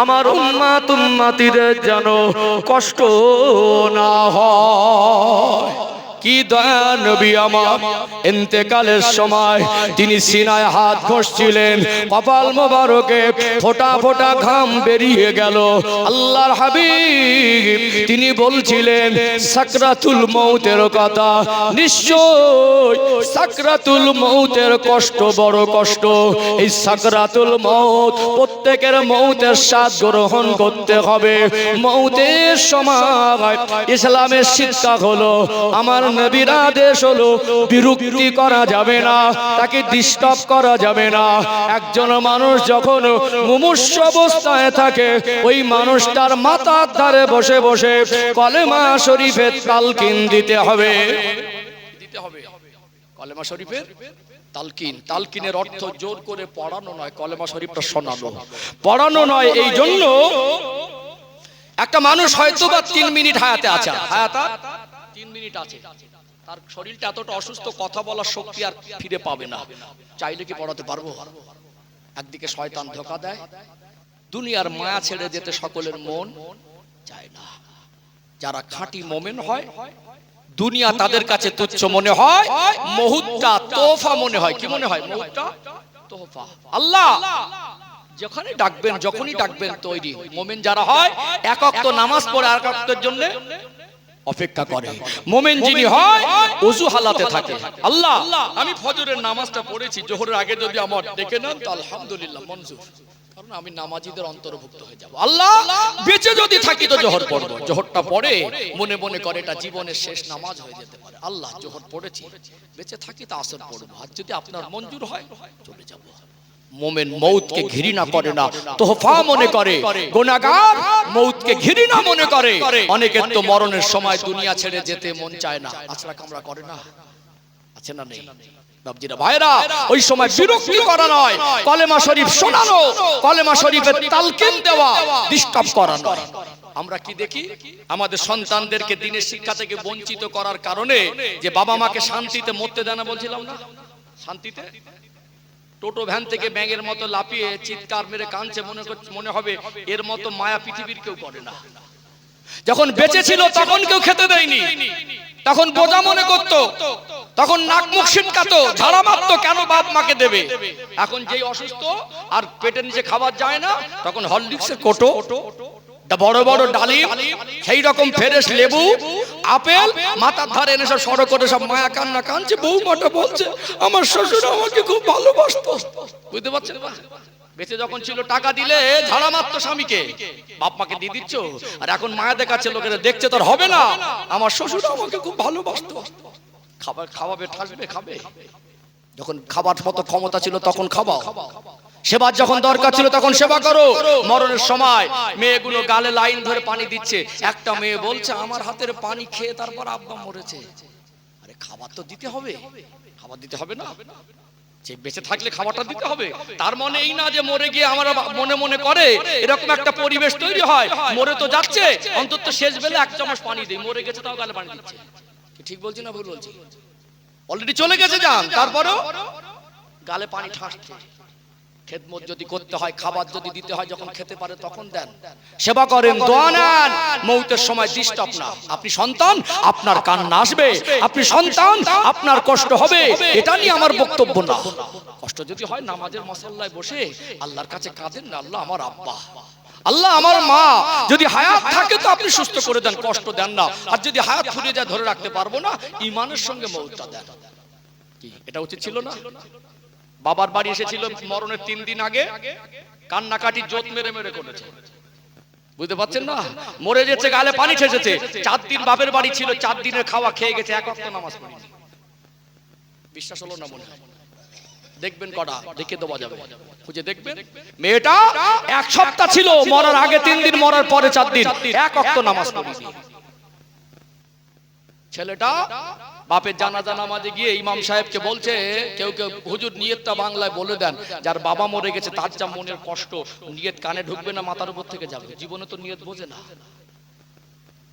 আমার উম্মতিদের যেন কষ্ট না হয়। কি কি দয়া নবী আমার ইন্তেকালের সময় তিনি সিনায় হাত ঘষছিলেন, কপাল মোবারকে ফোঁটা ফোঁটা ঘাম বেরিয়ে গেল। আল্লাহর হাবিব তিনি বলছিলেন সাকরাতুল মউতের কথা, নিশ্চয় সাকরাতুল মউতের কষ্ট বড় কষ্ট। এই সাকরাতুল মউত প্রত্যেকের মউতের স্বাদ গ্রহণ করতে হবে। মউতের সময় ইসলামের শিক্ষা হলো, আমার নবীর আদেশ হলো বিরক্তি করা যাবে না, তাকে ডিস্টার্ব করা যাবে না। একজন মানুষ যখন মুমূর্ষ অবস্থায় থাকে, ওই মানুষটার মাথার ধারে বসে বসে কলেমা শরীফের তালকিন দিতে হবে। কলেমা শরীফের তালকিন, তালকিনের অর্থ জোর করে পড়ানো নয়, কলেমা শরীফটা শোনানো, পড়ানো নয়। এই জন্য একটা মানুষ হয়তো বা 3 মিনিট হায়াতে আছে, হায়াতা 3 মিনিট আছে, তার শরীরটা এতটা অসুস্থ, কথা বলার শক্তি আর ফিরে পাবে না। চাইলে কি পড়াতে পারবো? একদিকে শয়তান ধোঁকা দেয়, দুনিয়ার মায়া ছেড়ে যেতে সকলের মন চায় না। যারা খাঁটি মোমেন হয়, দুনিয়া তাদের কাছে তুচ্ছ মনে হয়, মুহূর্তটা তোহফা মনে হয়। কি মনে হয়? মুহূর্তটা তোহফা। আল্লাহ যখনই ডাকবেন, যখনই ডাকবেন তৈরি। মোমেন যারা হয় এক ওয়াক্ত নামাজ পড়ে আর এক ওয়াক্তের জন্য অপেক্ষা করে। মোমেন যিনি হয় ওযু হালাতে থাকে, আল্লাহ আমি ফজরের নামাজটা পড়েছি, জোহরের আগে যদি আমার ডেকে নেন তো আলহামদুলিল্লাহ মঞ্জুর, কারণ আমি নামাজীদের অন্তর্ভুক্ত হয়ে যাব। আল্লাহ বেঁচে যদি থাকি তো জোহর পড়ব। জোহরটা পড়ে মনে মনে করে এটা জীবনের শেষ নামাজ হয়ে যেতে পারে। আল্লাহ জোহর পড়েছি, বেঁচে থাকি তো আসর পড়ব, আর যদি আপনার মঞ্জুর হয় চলে যাব। মোমেন মউতকে ঘৃণা করে না, তোহফা মনে করে। গুনাহগার মউতকে ঘৃণা মনে করে। অনেকের তো মরণের সময় দুনিয়া ছেড়ে যেতে মন চায় না, আছরা কামরা করে না, আছে না নেই? বাবজিরা ভাইরা, ওই সময় বিরক্তি করা নয়, কলেমা শরীফ শোনানো, কলেমা শরীফের তালকিন দেওয়া, ডিস্টার্ব করা নয়। আমরা কি দেখি, আমাদের সন্তানদেরকে দ্বীনের শিক্ষা থেকে বঞ্চিত করার কারণে যে বাবা মাকে শান্তিতে মরতে দেয় না, বলছিলাম না, শান্তিতে টোটো ভ্যান থেকে ব্যাঙের মতো লাফিয়ে চিৎকার মেরে কাঁদছে, মনে হবে এর মতো মায়া পৃথিবীর কেউ করে না। যখন বেঁচে ছিল তখন কেউ খেতে দেয়নি, তখন বোঝা মনে করতো, তখন নাক মুখ ছিটকাতো, ঝাড়া মারতো, কেন বাপ মাকে দেবে। এখন যেই অসুস্থ আর পেটের নিচে খাবার যায় না, তখন হরলিক্সের কোটো, বড় বড় ডালিম, সেই রকম ফ্রেশ লেবু, আপেল মাথার ধারে এনে সব সড়ক করে সব মায়া কান্না কাঁদছে। বউমাটা বলছে আমার শ্বশুর আমাকে খুব ভালোবাসতো। বুঝতে পারছেন? বেঁচে যখন ছিল টাকা দিলে ঝাড়া মারতো স্বামীকে, বাপ মাকে দিয়ে দিচ্ছ, আর এখন মায়া দেখাচ্ছে লোকেরা দেখছে, তোর হবে না, আমার শ্বশুর আমাকে খুব ভালোবাসতো। খাবার খাওয়াবে, ঠাসবে, খাবে। যখন খাবার মতো ক্ষমতা ছিল তখন খাওয়াও, সেবার যখন দরকার ছিল তখন সেবা করো। মরণের সময় মেয়েগুলো গালে লাইন ধরে পানি দিচ্ছে, একটা মেয়ে বলছে আমার হাতের পানি খেয়ে তারপর আব্বা মরেছে। আরে খাবার তো দিতে হবে, খাবার দিতে হবে না? যে বেঁচে থাকলে খাবারটা দিতে হবে। তার মানে এই না যে মরে গিয়ে আমরা মনে মনে করে এরকম একটা পরিবেশ তৈরি হয়, মরে তো যাচ্ছে অন্তত শেষ বেলা 1 চামচ পানি দেই, মরে গেছে তাও গালে পানি দিচ্ছে। ঠিক বলছি না ভুল বলছি? অলরেডি চলে গেছে যান, তারপরেও গালে পানি ঠাসছে। খেদমত যদি করতে হয়, খাবার যদি দিতে হয়, যখন খেতে পারে তখন দেন, সেবা করেন, দোয়া নেন। মৌতের সময় ডিস্টার্ব না। আপনি সন্তান, আপনার কান্না আসবে, আপনি সন্তান, আপনার কষ্ট হবে, এটা নিয়ে আমার বক্তব্য না। কষ্ট যদি হয় নামাজের মুসল্লায় বসে আল্লাহর কাছে কাঁদেন না, আল্লাহ আমার আব্বা, আল্লাহ আমার মা, যদি হায়াত থাকে তো আপনি সুস্থ করে দেন, কষ্ট দেন না। আর যদি হায়াত ফুরিয়ে যায় ধরে রাখতে পারবো না, ঈমানের সঙ্গে মৌতটা দেন। কি এটা উচিত ছিল না? বাবার বাড়ি এসেছিল মরণের 3 দিন আগে, কান্নাকাটি জোত মেরে মেরে করেছে। বুঝতে পারছেন না? মরে যেতে গালে পানি ছেঁচেছে। 4 দিন বাপের বাড়ি ছিল, 4 দিনের খাওয়া খেয়ে গেছে, 1 ওয়াক্ত নামাজ পড়েনি। বিশ্বাস হলো না মনে হয়? দেখবেন কটা, দেখে দেওয়া যাবে, খুঁজে দেখবেন। মেয়েটা 1 সপ্তাহ ছিল, মরার আগে 3 দিন, মরার পরে 4 দিন, 1 ওয়াক্ত নামাজ পড়েনি। ছেলেটা বাপের জানাজা নামাজে গিয়ে ইমাম সাহেবকে বলছে, কেউ কেউ হুজুর নিয়তটা বাংলায় বলে দেন, যার বাবা মরে গেছে তার যা মনের কষ্ট, নিয়ত কানে ঢুকবে না, মাথার উপর থেকে যাবে, জীবনে তো নিয়ত বোঝে না।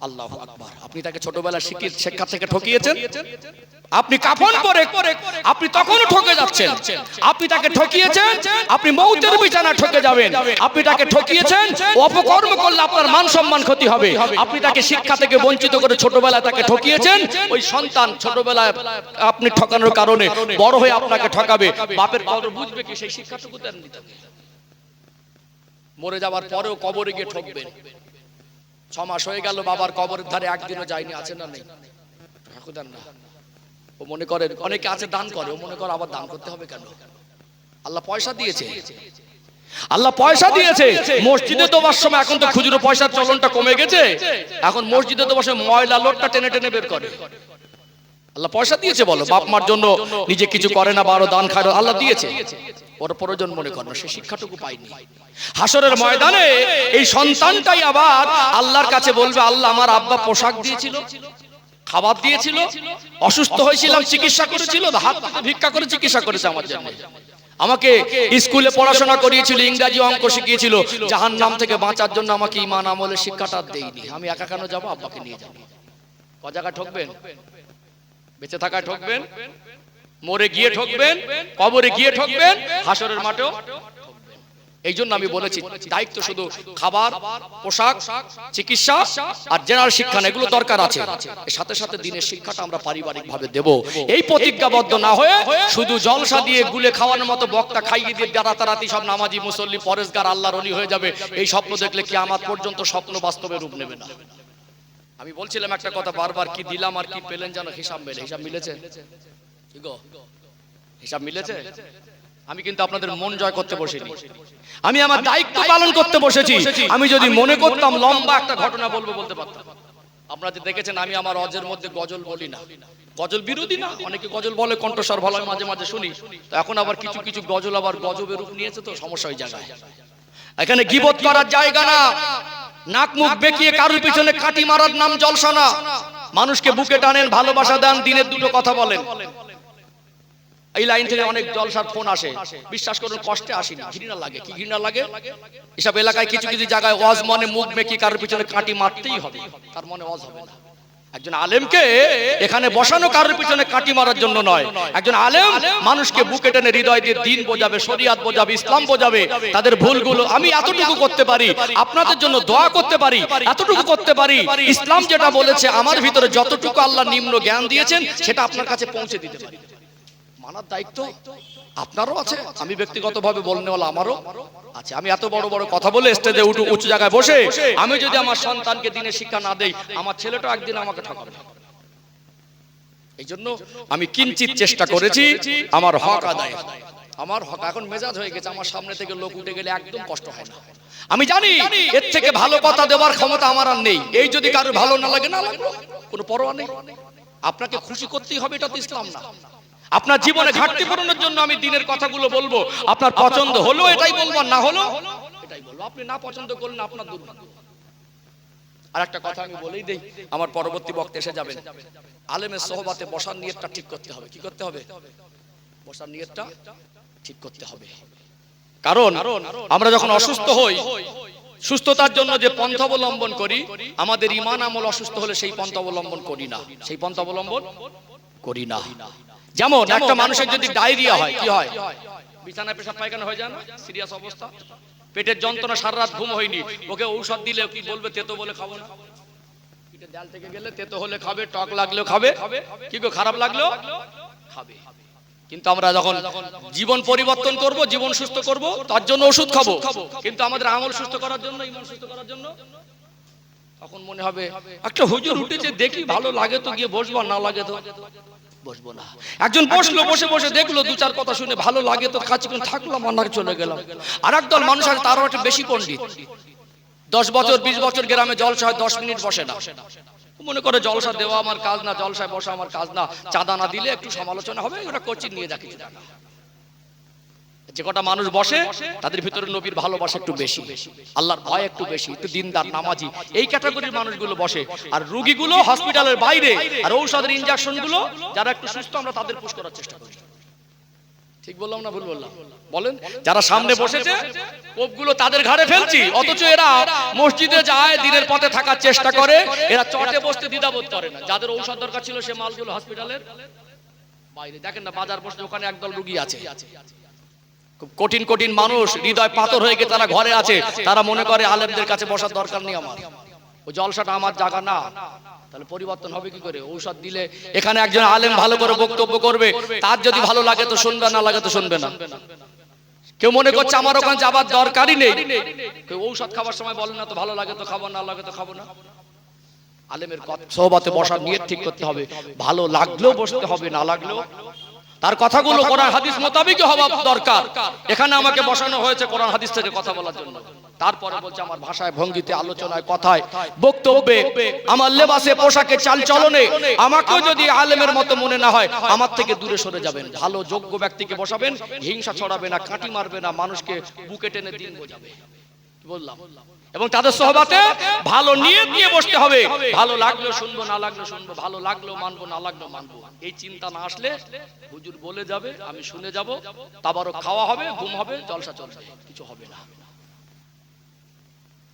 আল্লাহু আকবার। আপনি তাকে ছোটবেলা শিক্ষা থেকে ঠকিয়েছেন। আপনি কাফন পরে আপনি তখনও ঠকে যাচ্ছেন। আপনি তাকে ঠকিয়েছেন, আপনি মৌতের বিছানা ঠকে যাবেন। আপনি তাকে ঠকিয়েছেন, অপকর্ম করলে আপনার মান সম্মান ক্ষতি হবে। আপনি তাকে শিক্ষা থেকে বঞ্চিত করে ছোটবেলায় তাকে ঠকিয়েছেন। ওই সন্তান ছোটবেলায় আপনি ঠকানোর কারণে বড় হয়ে আপনাকে ঠকাবে। বাপের কদর বুঝবে কি? সেই শিক্ষাটুকু দেন নি তাকে। মরে যাওয়ার পরেও কবরে গিয়ে ঠকবেন। 6 মাস হয়ে গেল বাবার কবরের ধারে একদিনও যায়নি, আছে না নেই? দেন না। ও মনে করে, অনেকে আছে দান করে, ও মনে করে আবার দান করতে হবে কেন? আল্লাহ পয়সা দিয়েছে, আল্লাহ পয়সা দিয়েছে। মসজিদে দেওয়ার সময়, এখন তো খুচরো পয়সার চলনটা কমে গেছে, এখন মসজিদে দেওয়ার সময় ময়লা লোটটা টেনে টেনে বের করে। আল্লাহ পয়সা দিয়েছে বলো, বাপ মার জন্য নিজে কিছু করে না, 12 দান খায়, আল্লাহ দিয়েছে, ওর প্রয়োজন মনে করে না, সে শিক্ষাটুকু পাইনি। হাসরের ময়দানে এই সন্তানটাই আবার আল্লাহর কাছে বলবে, আল্লাহ আমার আব্বা পোশাক দিয়েছিল, খাবার দিয়েছিল, অসুস্থ হয়েছিলাম চিকিৎসা করেছিল, হাত পাতে ভিক্ষা করে চিকিৎসা করেছে আমার জন্য, আমাকে স্কুলে পড়াশোনা করিয়েছিল, ইংরেজি অঙ্ক শিখিয়েছিল, জাহান্নাম থেকে বাঁচার জন্য আমাকে ঈমান আমলের শিক্ষাটা দেয়নি, আমি একা কেন যাবো? আব্বাকে নিয়ে যাবো। ক জায়গায় ঠকবেন? বেঁচে থাকায় ঠকবেন, মরে গিয়ে ঠকবেন, কবরে গিয়ে ঠকবেন, হাসরের মাঠেও। এই জন্য আমি বলেছি দায়িত্ব শুধু খাবার, পোশাক, চিকিৎসা আর জেনারেল শিক্ষা না, এগুলো দরকার আছে, এর সাথে সাথে দিনের শিক্ষাটা আমরা পারিবারিক ভাবে দেব। এই প্রতিজ্ঞাবদ্ধ না হয়ে শুধু জলসা দিয়ে গুলে খাওয়ানোর মতো বক্তা খাইয়ে দিয়ে রাতারাতি সব নামাজি মুসল্লি পরেশগার আল্লাহর ওলি হয়ে যাবে, এই স্বপ্ন দেখলে কিয়ামত পর্যন্ত স্বপ্ন বাস্তবে রূপ নেবে না। আমি বলছিলাম একটা কথা বারবার, কি দিলাম আর কি পেলেন যেন হিসাব মেলে। হিসাব মিলেছে? কি গো, হিসাব মিলেছে? আমি কিন্তু আপনাদের মন জয় করতে বসিনি, আমি আমার দায়িত্ব পালন করতে বসেছি। আমি যদি মনে করতাম লম্বা একটা ঘটনা বলবো, বলতে পারতাম। আপনারা যে দেখেছেন আমি আমার অজের মধ্যে গজল বলি না, গজল বিরোধী না, অনেকে গজল বলে, কণ্ঠস্বর ভালো, আমি মাঝে মাঝে শুনি। তো এখন আবার কিছু কিছু গজল আবার গজবের রূপ নিয়েছে, তো সমস্যা হয়ে জায়গায়। এখানে গীবত করার জায়গা না, নাক মুখ বেঁকিয়ে কারোর পিছনে কাটি মারার নাম জলসা না। মানুষকে বুকে টানেন, ভালোবাসা দেন, দিনের দুটো কথা বলেন। এই লাইন থেকে অনেক জলসার ফোন আসে, বিশ্বাস করুন কষ্টে আসি না, ঘৃণা লাগে। কি ঘৃণা লাগে? এসব এলাকায় কিছু কিছু জায়গায় ওয়াজ মনে মুখ বেঁকিয়ে কারোর পিছনে কাটি মারতেই হবে, তার মনে ওয়াজ হবে না। একজন আলেমকে এখানে বসানো কারোর পিছনে কাটি মারার জন্য নয়। একজন আলেম মানুষকে বুকে টেনে হৃদয় দিয়ে দিন বোঝাবে, শরিয়াত বোঝাবে, ইসলাম বোঝাবে, তাদের ভুলগুলো। আমি এতটুকু করতে পারি, আপনাদের জন্য দোয়া করতে পারি, এতটুকু করতে পারি, ইসলাম যেটা বলেছে আমার ভিতরে যতটুকু আল্লাহ নিম্ন জ্ঞান দিয়েছেন সেটা আপনার কাছে পৌঁছে দিতে পারি। মানার দায়িত্ব আপনারও আছে, আমি ব্যক্তিগতভাবে বলনেওয়ালা আমারও আছে। আমি এত বড় বড় কথা বলে স্টেজে উঁচু জায়গায় বসে আমি যদি আমার সন্তানকে দিনের শিক্ষা না দেই, আমার ছেলেটা একদিন আমাকে ঠকাবে। এই জন্য আমি কিঞ্চিত চেষ্টা করেছি আমার হক আদায়। আমার হক এখন মেজাজ হয়ে গেছে, আমার সামনে থেকে লোক উঠে গেলে একদম কষ্ট হয় না। আমি জানি এর থেকে ভালো কথা দেওয়ার ক্ষমতা আমার আর নেই। এই যদি কারো ভালো না লাগে, না লাগলো, কোনো পরোয়া নেই। আপনাকে খুশি করতেই হবে, এটা তো ইসলাম না। আপনার জীবনে ঘাটতি পূরণের জন্য আমি দিনের কথাগুলো বলবো, আপনার পছন্দ হলো এটাই বলবো, না হলো এটাই বলবো। আপনি না পছন্দ করলেন আপনার দুর্ভাগ্য। আর একটা কথা আমি বলেই দেই, আমার পরবর্তী বক্তা এসে যাবেন। আলেমের সোহবাতে বসার নিয়তটা ঠিক করতে হবে। কি করতে হবে? বসার নিয়তটা ঠিক করতে হবে। কারণ আমরা যখন অসুস্থ হই, সুস্থতার জন্য যে পন্থা অবলম্বন করি, আমাদের ঈমান আমল অসুস্থ হলে সেই পন্থা অবলম্বন করি না, সেই পন্থা অবলম্বন করি না। যেমন একটা মানুষের যদি ডায়রিয়া হয়, কি হয়? বিছানায় পেশাব পায়খানা হয়ে যায় না, সিরিয়াস অবস্থা, পেটের যন্ত্রণা, সারা রাত ঘুম হয়নি, ওকে ঔষধ দিলে কি বলবে? তেতো বলে খাবো না। পিঠে দেয়াল থেকে গেলে তেতো হলে খাবে, টক লাগলেও খাবে, কি গো খারাপ লাগলেও খাবে। কিন্তু আমরা যখন জীবন পরিবর্তন করব, জীবন সুস্থ করব, তার জন্য ওষুধ খাবো, কিন্তু আমাদের আমল সুস্থ করার জন্য, ঈমান সুস্থ করার জন্য, তখন মনে হবে একটা হুজুর উঠেছে দেখি ভালো লাগে তো গিয়ে বসবো, না লাগে তো বসবো না। একজন বসলো, বসে বসে দেখলো, দু চার কথা শুনে ভালো লাগে তো খাচ্ছিক্ষণ থাকলাম, আর চলে গেলাম। আর একদল মানুষ আছে তারও একটা বেশি পণ্ডিত, 10 বছর 20 বছর গ্রামে জলসা হয়, 10 মিনিট বসে না। মনে করে জলসা দেওয়া আমার কাজ না, জলসায় বসা আমার কাজ না, চাঁদা না দিলে একটু সমালোচনা হবে, ওটা কোচিং নিয়ে যাকে। যে কটা মানুষ বসে তাদের ভিতরে নবীর ভালোবাসা একটু বেশি, আল্লাহর ভয় একটু বেশি, একটু দিনদার নামাজি, এই ক্যাটাগরির মানুষগুলো বসে। আর রোগীগুলো হসপিটালের বাইরে, আর ঔষধের ইনজেকশন গুলো যারা একটু সুস্থ, আমরা তাদের পুশ করার চেষ্টা করি। ঠিক বললাম না ভুল বললাম? বলেন। যারা সামনে বসেছে কোপগুলো তাদের ঘাড়ে ফেলছি, অথচ এরা মসজিদে যায়, দিনের পথে থাকার চেষ্টা করে, এরা চটে বসতে দ্বিধাবোধ করে না। যাদের ঔষধ দরকার ছিল সে মালগুলো হসপিটালের বাইরে, দেখেন না বাজার বসে, ওখানে একদল রোগী আছে, খুব কঠিন কঠিন মানুষ, হৃদয় পাথর হয়ে গিয়ে তারা ঘরে আছে, তারা মনে করে আলেমদের কাছে বসার দরকার নেই, আমার ওই জলসাটা আমার জায়গা না। তাহলে পরিবর্তন হবে কি করে? ঔষধ দিলে এখানে একজন আলেম ভালো করে বক্তব্য করবে, তার যদি ভালো লাগে তো শুনবে, না লাগে তো শুনবে না। কেউ মনে করছে আমার ওখানে যাবার দরকারই নেই, কেউ ঔষধ খাবার সময় বলে না তো ভালো লাগে তো খাবো, না লাগে তো খাবো না। আলেমের সোহবতে বসার নিয়ত ঠিক করতে হবে, ভালো লাগলেও বসতে হবে, না লাগলেও তার কথাগুলো কোরআন হাদিস মোতাবেক হওয়া দরকার। এখানে আমাকে বসানো হয়েছে কোরআন হাদিস থেকে কথা বলার জন্য। তারপরে বলছে আমার ভাষায়, ভঙ্গিতে, আলোচনায়, কথায়, বক্তব্যে, আমার লেবাসে, পোশাকে, চাল চলনে আমাকেও যদি আলেমের মতো মনে না হয়, আমার থেকে দূরে সরে যাবেন। ভালো যোগ্য ব্যক্তিকে বসাবেন, হিংসা ছড়াবে না, কাঁটি মারবে না, মানুষকে বুকে টেনে দিন বোঝাবে। কি বললাম? এবং তাদের সোহবতে ভালো নিয়ত নিয়ে বসতে হবে। ভালো লাগলো শুনবো, না লাগলো শুনবো, ভালো লাগলো মানবো, না লাগলো মানবো। এই চিন্তা না আসলে হুজুর বলে যাবে, আমি শুনে যাব, তাবারক খাওয়া হবে, ঘুম হবে, জলসা চলবে, কিছু হবে না।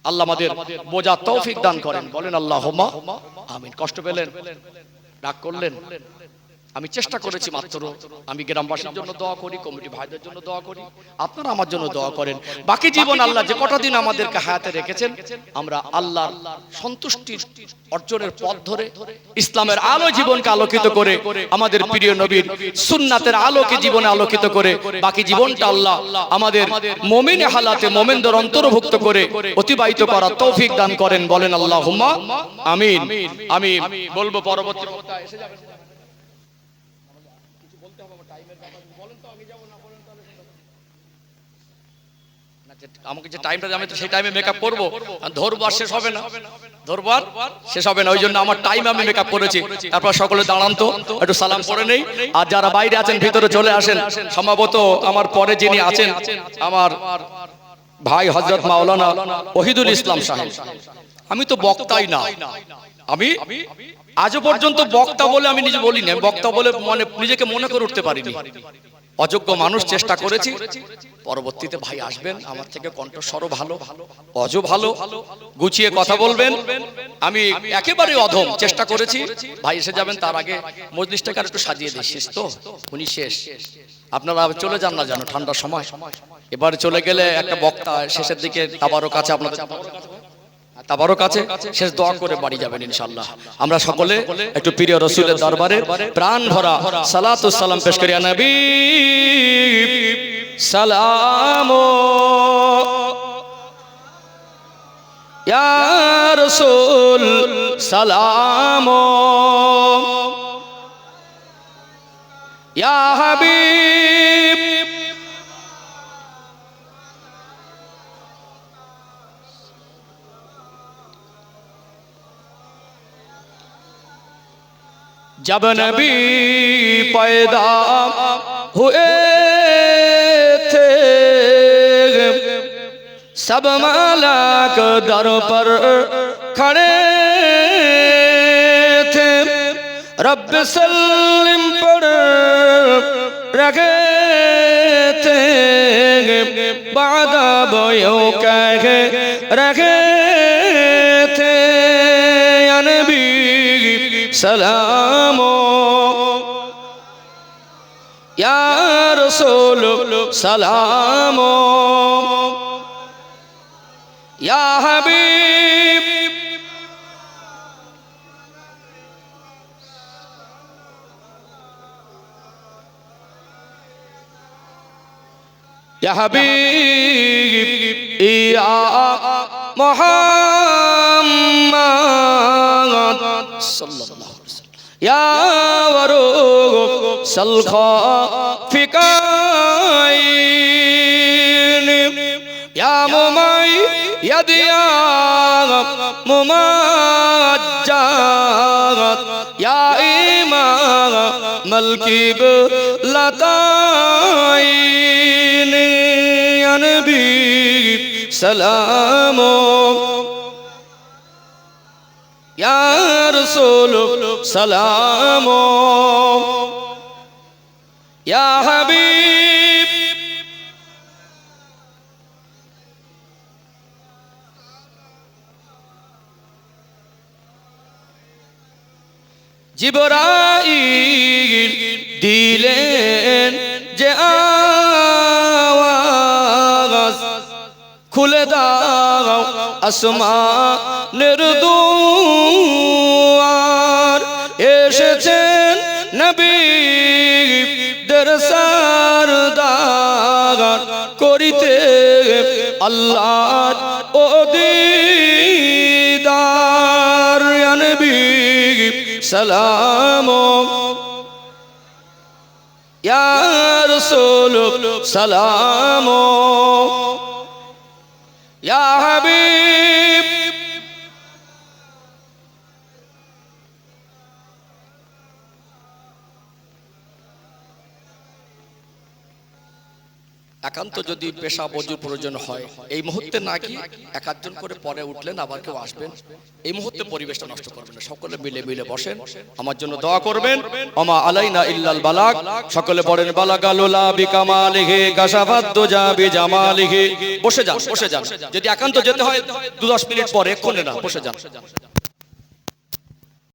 আল্লাহ আমাদের বোঝার তৌফিক দান করেন, বলেন আল্লাহুম্মা আমিন। কষ্ট পেলেন, রাগ করলেন? আমি চেষ্টা করেছি মাত্র, আমি গ্রামবাসীর জন্য দোয়া করি, কমিটি ভাইদের জন্য দোয়া করি, আপনারা আমার জন্য দোয়া করেন। বাকি জীবন আল্লাহ যে কটা দিন আমাদেরকে হায়াতে রেখেছেন, আমরা আল্লাহর সন্তুষ্টির অর্জনের পথ ধরে ইসলামের আলো জীবনকে আলোকিত করে, আমাদের প্রিয় নবীর সুন্নাতের আলোকে জীবনে আলোকিত করে, বাকি জীবনটা আল্লাহ আমাদের মুমিনে হালাতে, মুমিনদের অন্তর্ভুক্ত করে অতিবাহিত করার তৌফিক দান করেন, বলেন আল্লাহুম্মা আমিন। আমি বলবো পরবর্তী এসে যাবে। আমাকে যে টাইমটা আমি তো সেই টাইমে মেকআপ করবো, ধরবো আর শেষ হবে না, ধরবো আর শেষ হবে না। ওই জন্য আমার টাইমে আমি মেকআপ করেছি। তারপর সকলে দাঁড়ান তো, একটু সালাম করে নেই। আর যারা বাইরে আছেন ভিতরে চলে আসেন। সম্ভবত আমার পরে যিনি আছেন আমার ভাই হযরত মাওলানা ওহিদুল ইসলাম সাহেব। আমি তো বক্তাই না, আমি আজও পর্যন্ত বক্তা বলে আমি নিজে বলিনি, আমি বক্তা বলে নিজেকে মনে করে উঠতে পারিনি। অযোগ্য মানুষ, চেষ্টা করেছি। পরবর্তীতে ভাই আসবেন, আমার থেকে কণ্ঠস্বরও ভালো, অজো ভালো, গুছিয়ে কথা বলবেন। আমি একেবারে অধম, চেষ্টা করেছি। ভাই এসে যাবেন, তার আগে মজলিসটাকে আর একটু সাজিয়ে দিই। শেষ তো, উনি শেষ, আপনারা চলে যান না যেন ঠান্ডার সময়। এবার চলে গেলে একটা বক্তা শেষের দিকে তাবারক আছে, আপনাদের তাবারক আছে, শেষ দোয়া করে বাড়ি যাবেন ইনশাআল্লাহ। আমরা সকলে একটু প্রিয় রাসূলের দরবারে প্রাণ ভরা সালাতু সালাম পেশ করি। ইয়া নবী সালাম, ইয়া রাসূল সালাম, ইয়া হাবিব जब नबी पैदा हुए थे सब मलाक दर पर खड़े थे, रब सल्लिम पर रखे थे, बादा बोयो कह रखे थे। या नबी सलाम, या रसूल सलाम, या हबीब या हबीब या मोहम्मद सल्लल्लाहु अलैहि वसल्लम, या वरूह सलखा फिकाइन, या मुमय्यद या मुमज्जद, या इमाम मलकी लताइन। या नबी सलाम, या रसूल सलाम, या हबीब জিবরাইল দিলেন যে আওয়াজ, খুলে দাও আসমানের দুয়ার। এসেছেন নবীদের সরদার, করিতে আল্লাহর ও দিদার। ইয়া নবী সালাম, ইয়া রাসূল সালাম, ইয়া হাবিব একান্ত যদি পেশা বজুর প্রয়োজন হয় এই মুহূর্তে না কি এক আধজন করে পরে উঠলেন, আবার কেউ আসবেন, এই মুহূর্তে পরিবেশটা নষ্ট করবেন না, সকলে মিলে মিলে বসেন, আমার জন্য দোয়া করবেন। ওমা আলাইনা ইল্লাল বালাগ, সকলে পড়েন বালাগালুলা বিকামালিহি কাশাফাত দুজা বিজামালিহি। বসে যান, বসে যান, যদি একান্ত যেতে হয় 2-10 মিনিট পরে, এক্ষুনি না, বসে যান।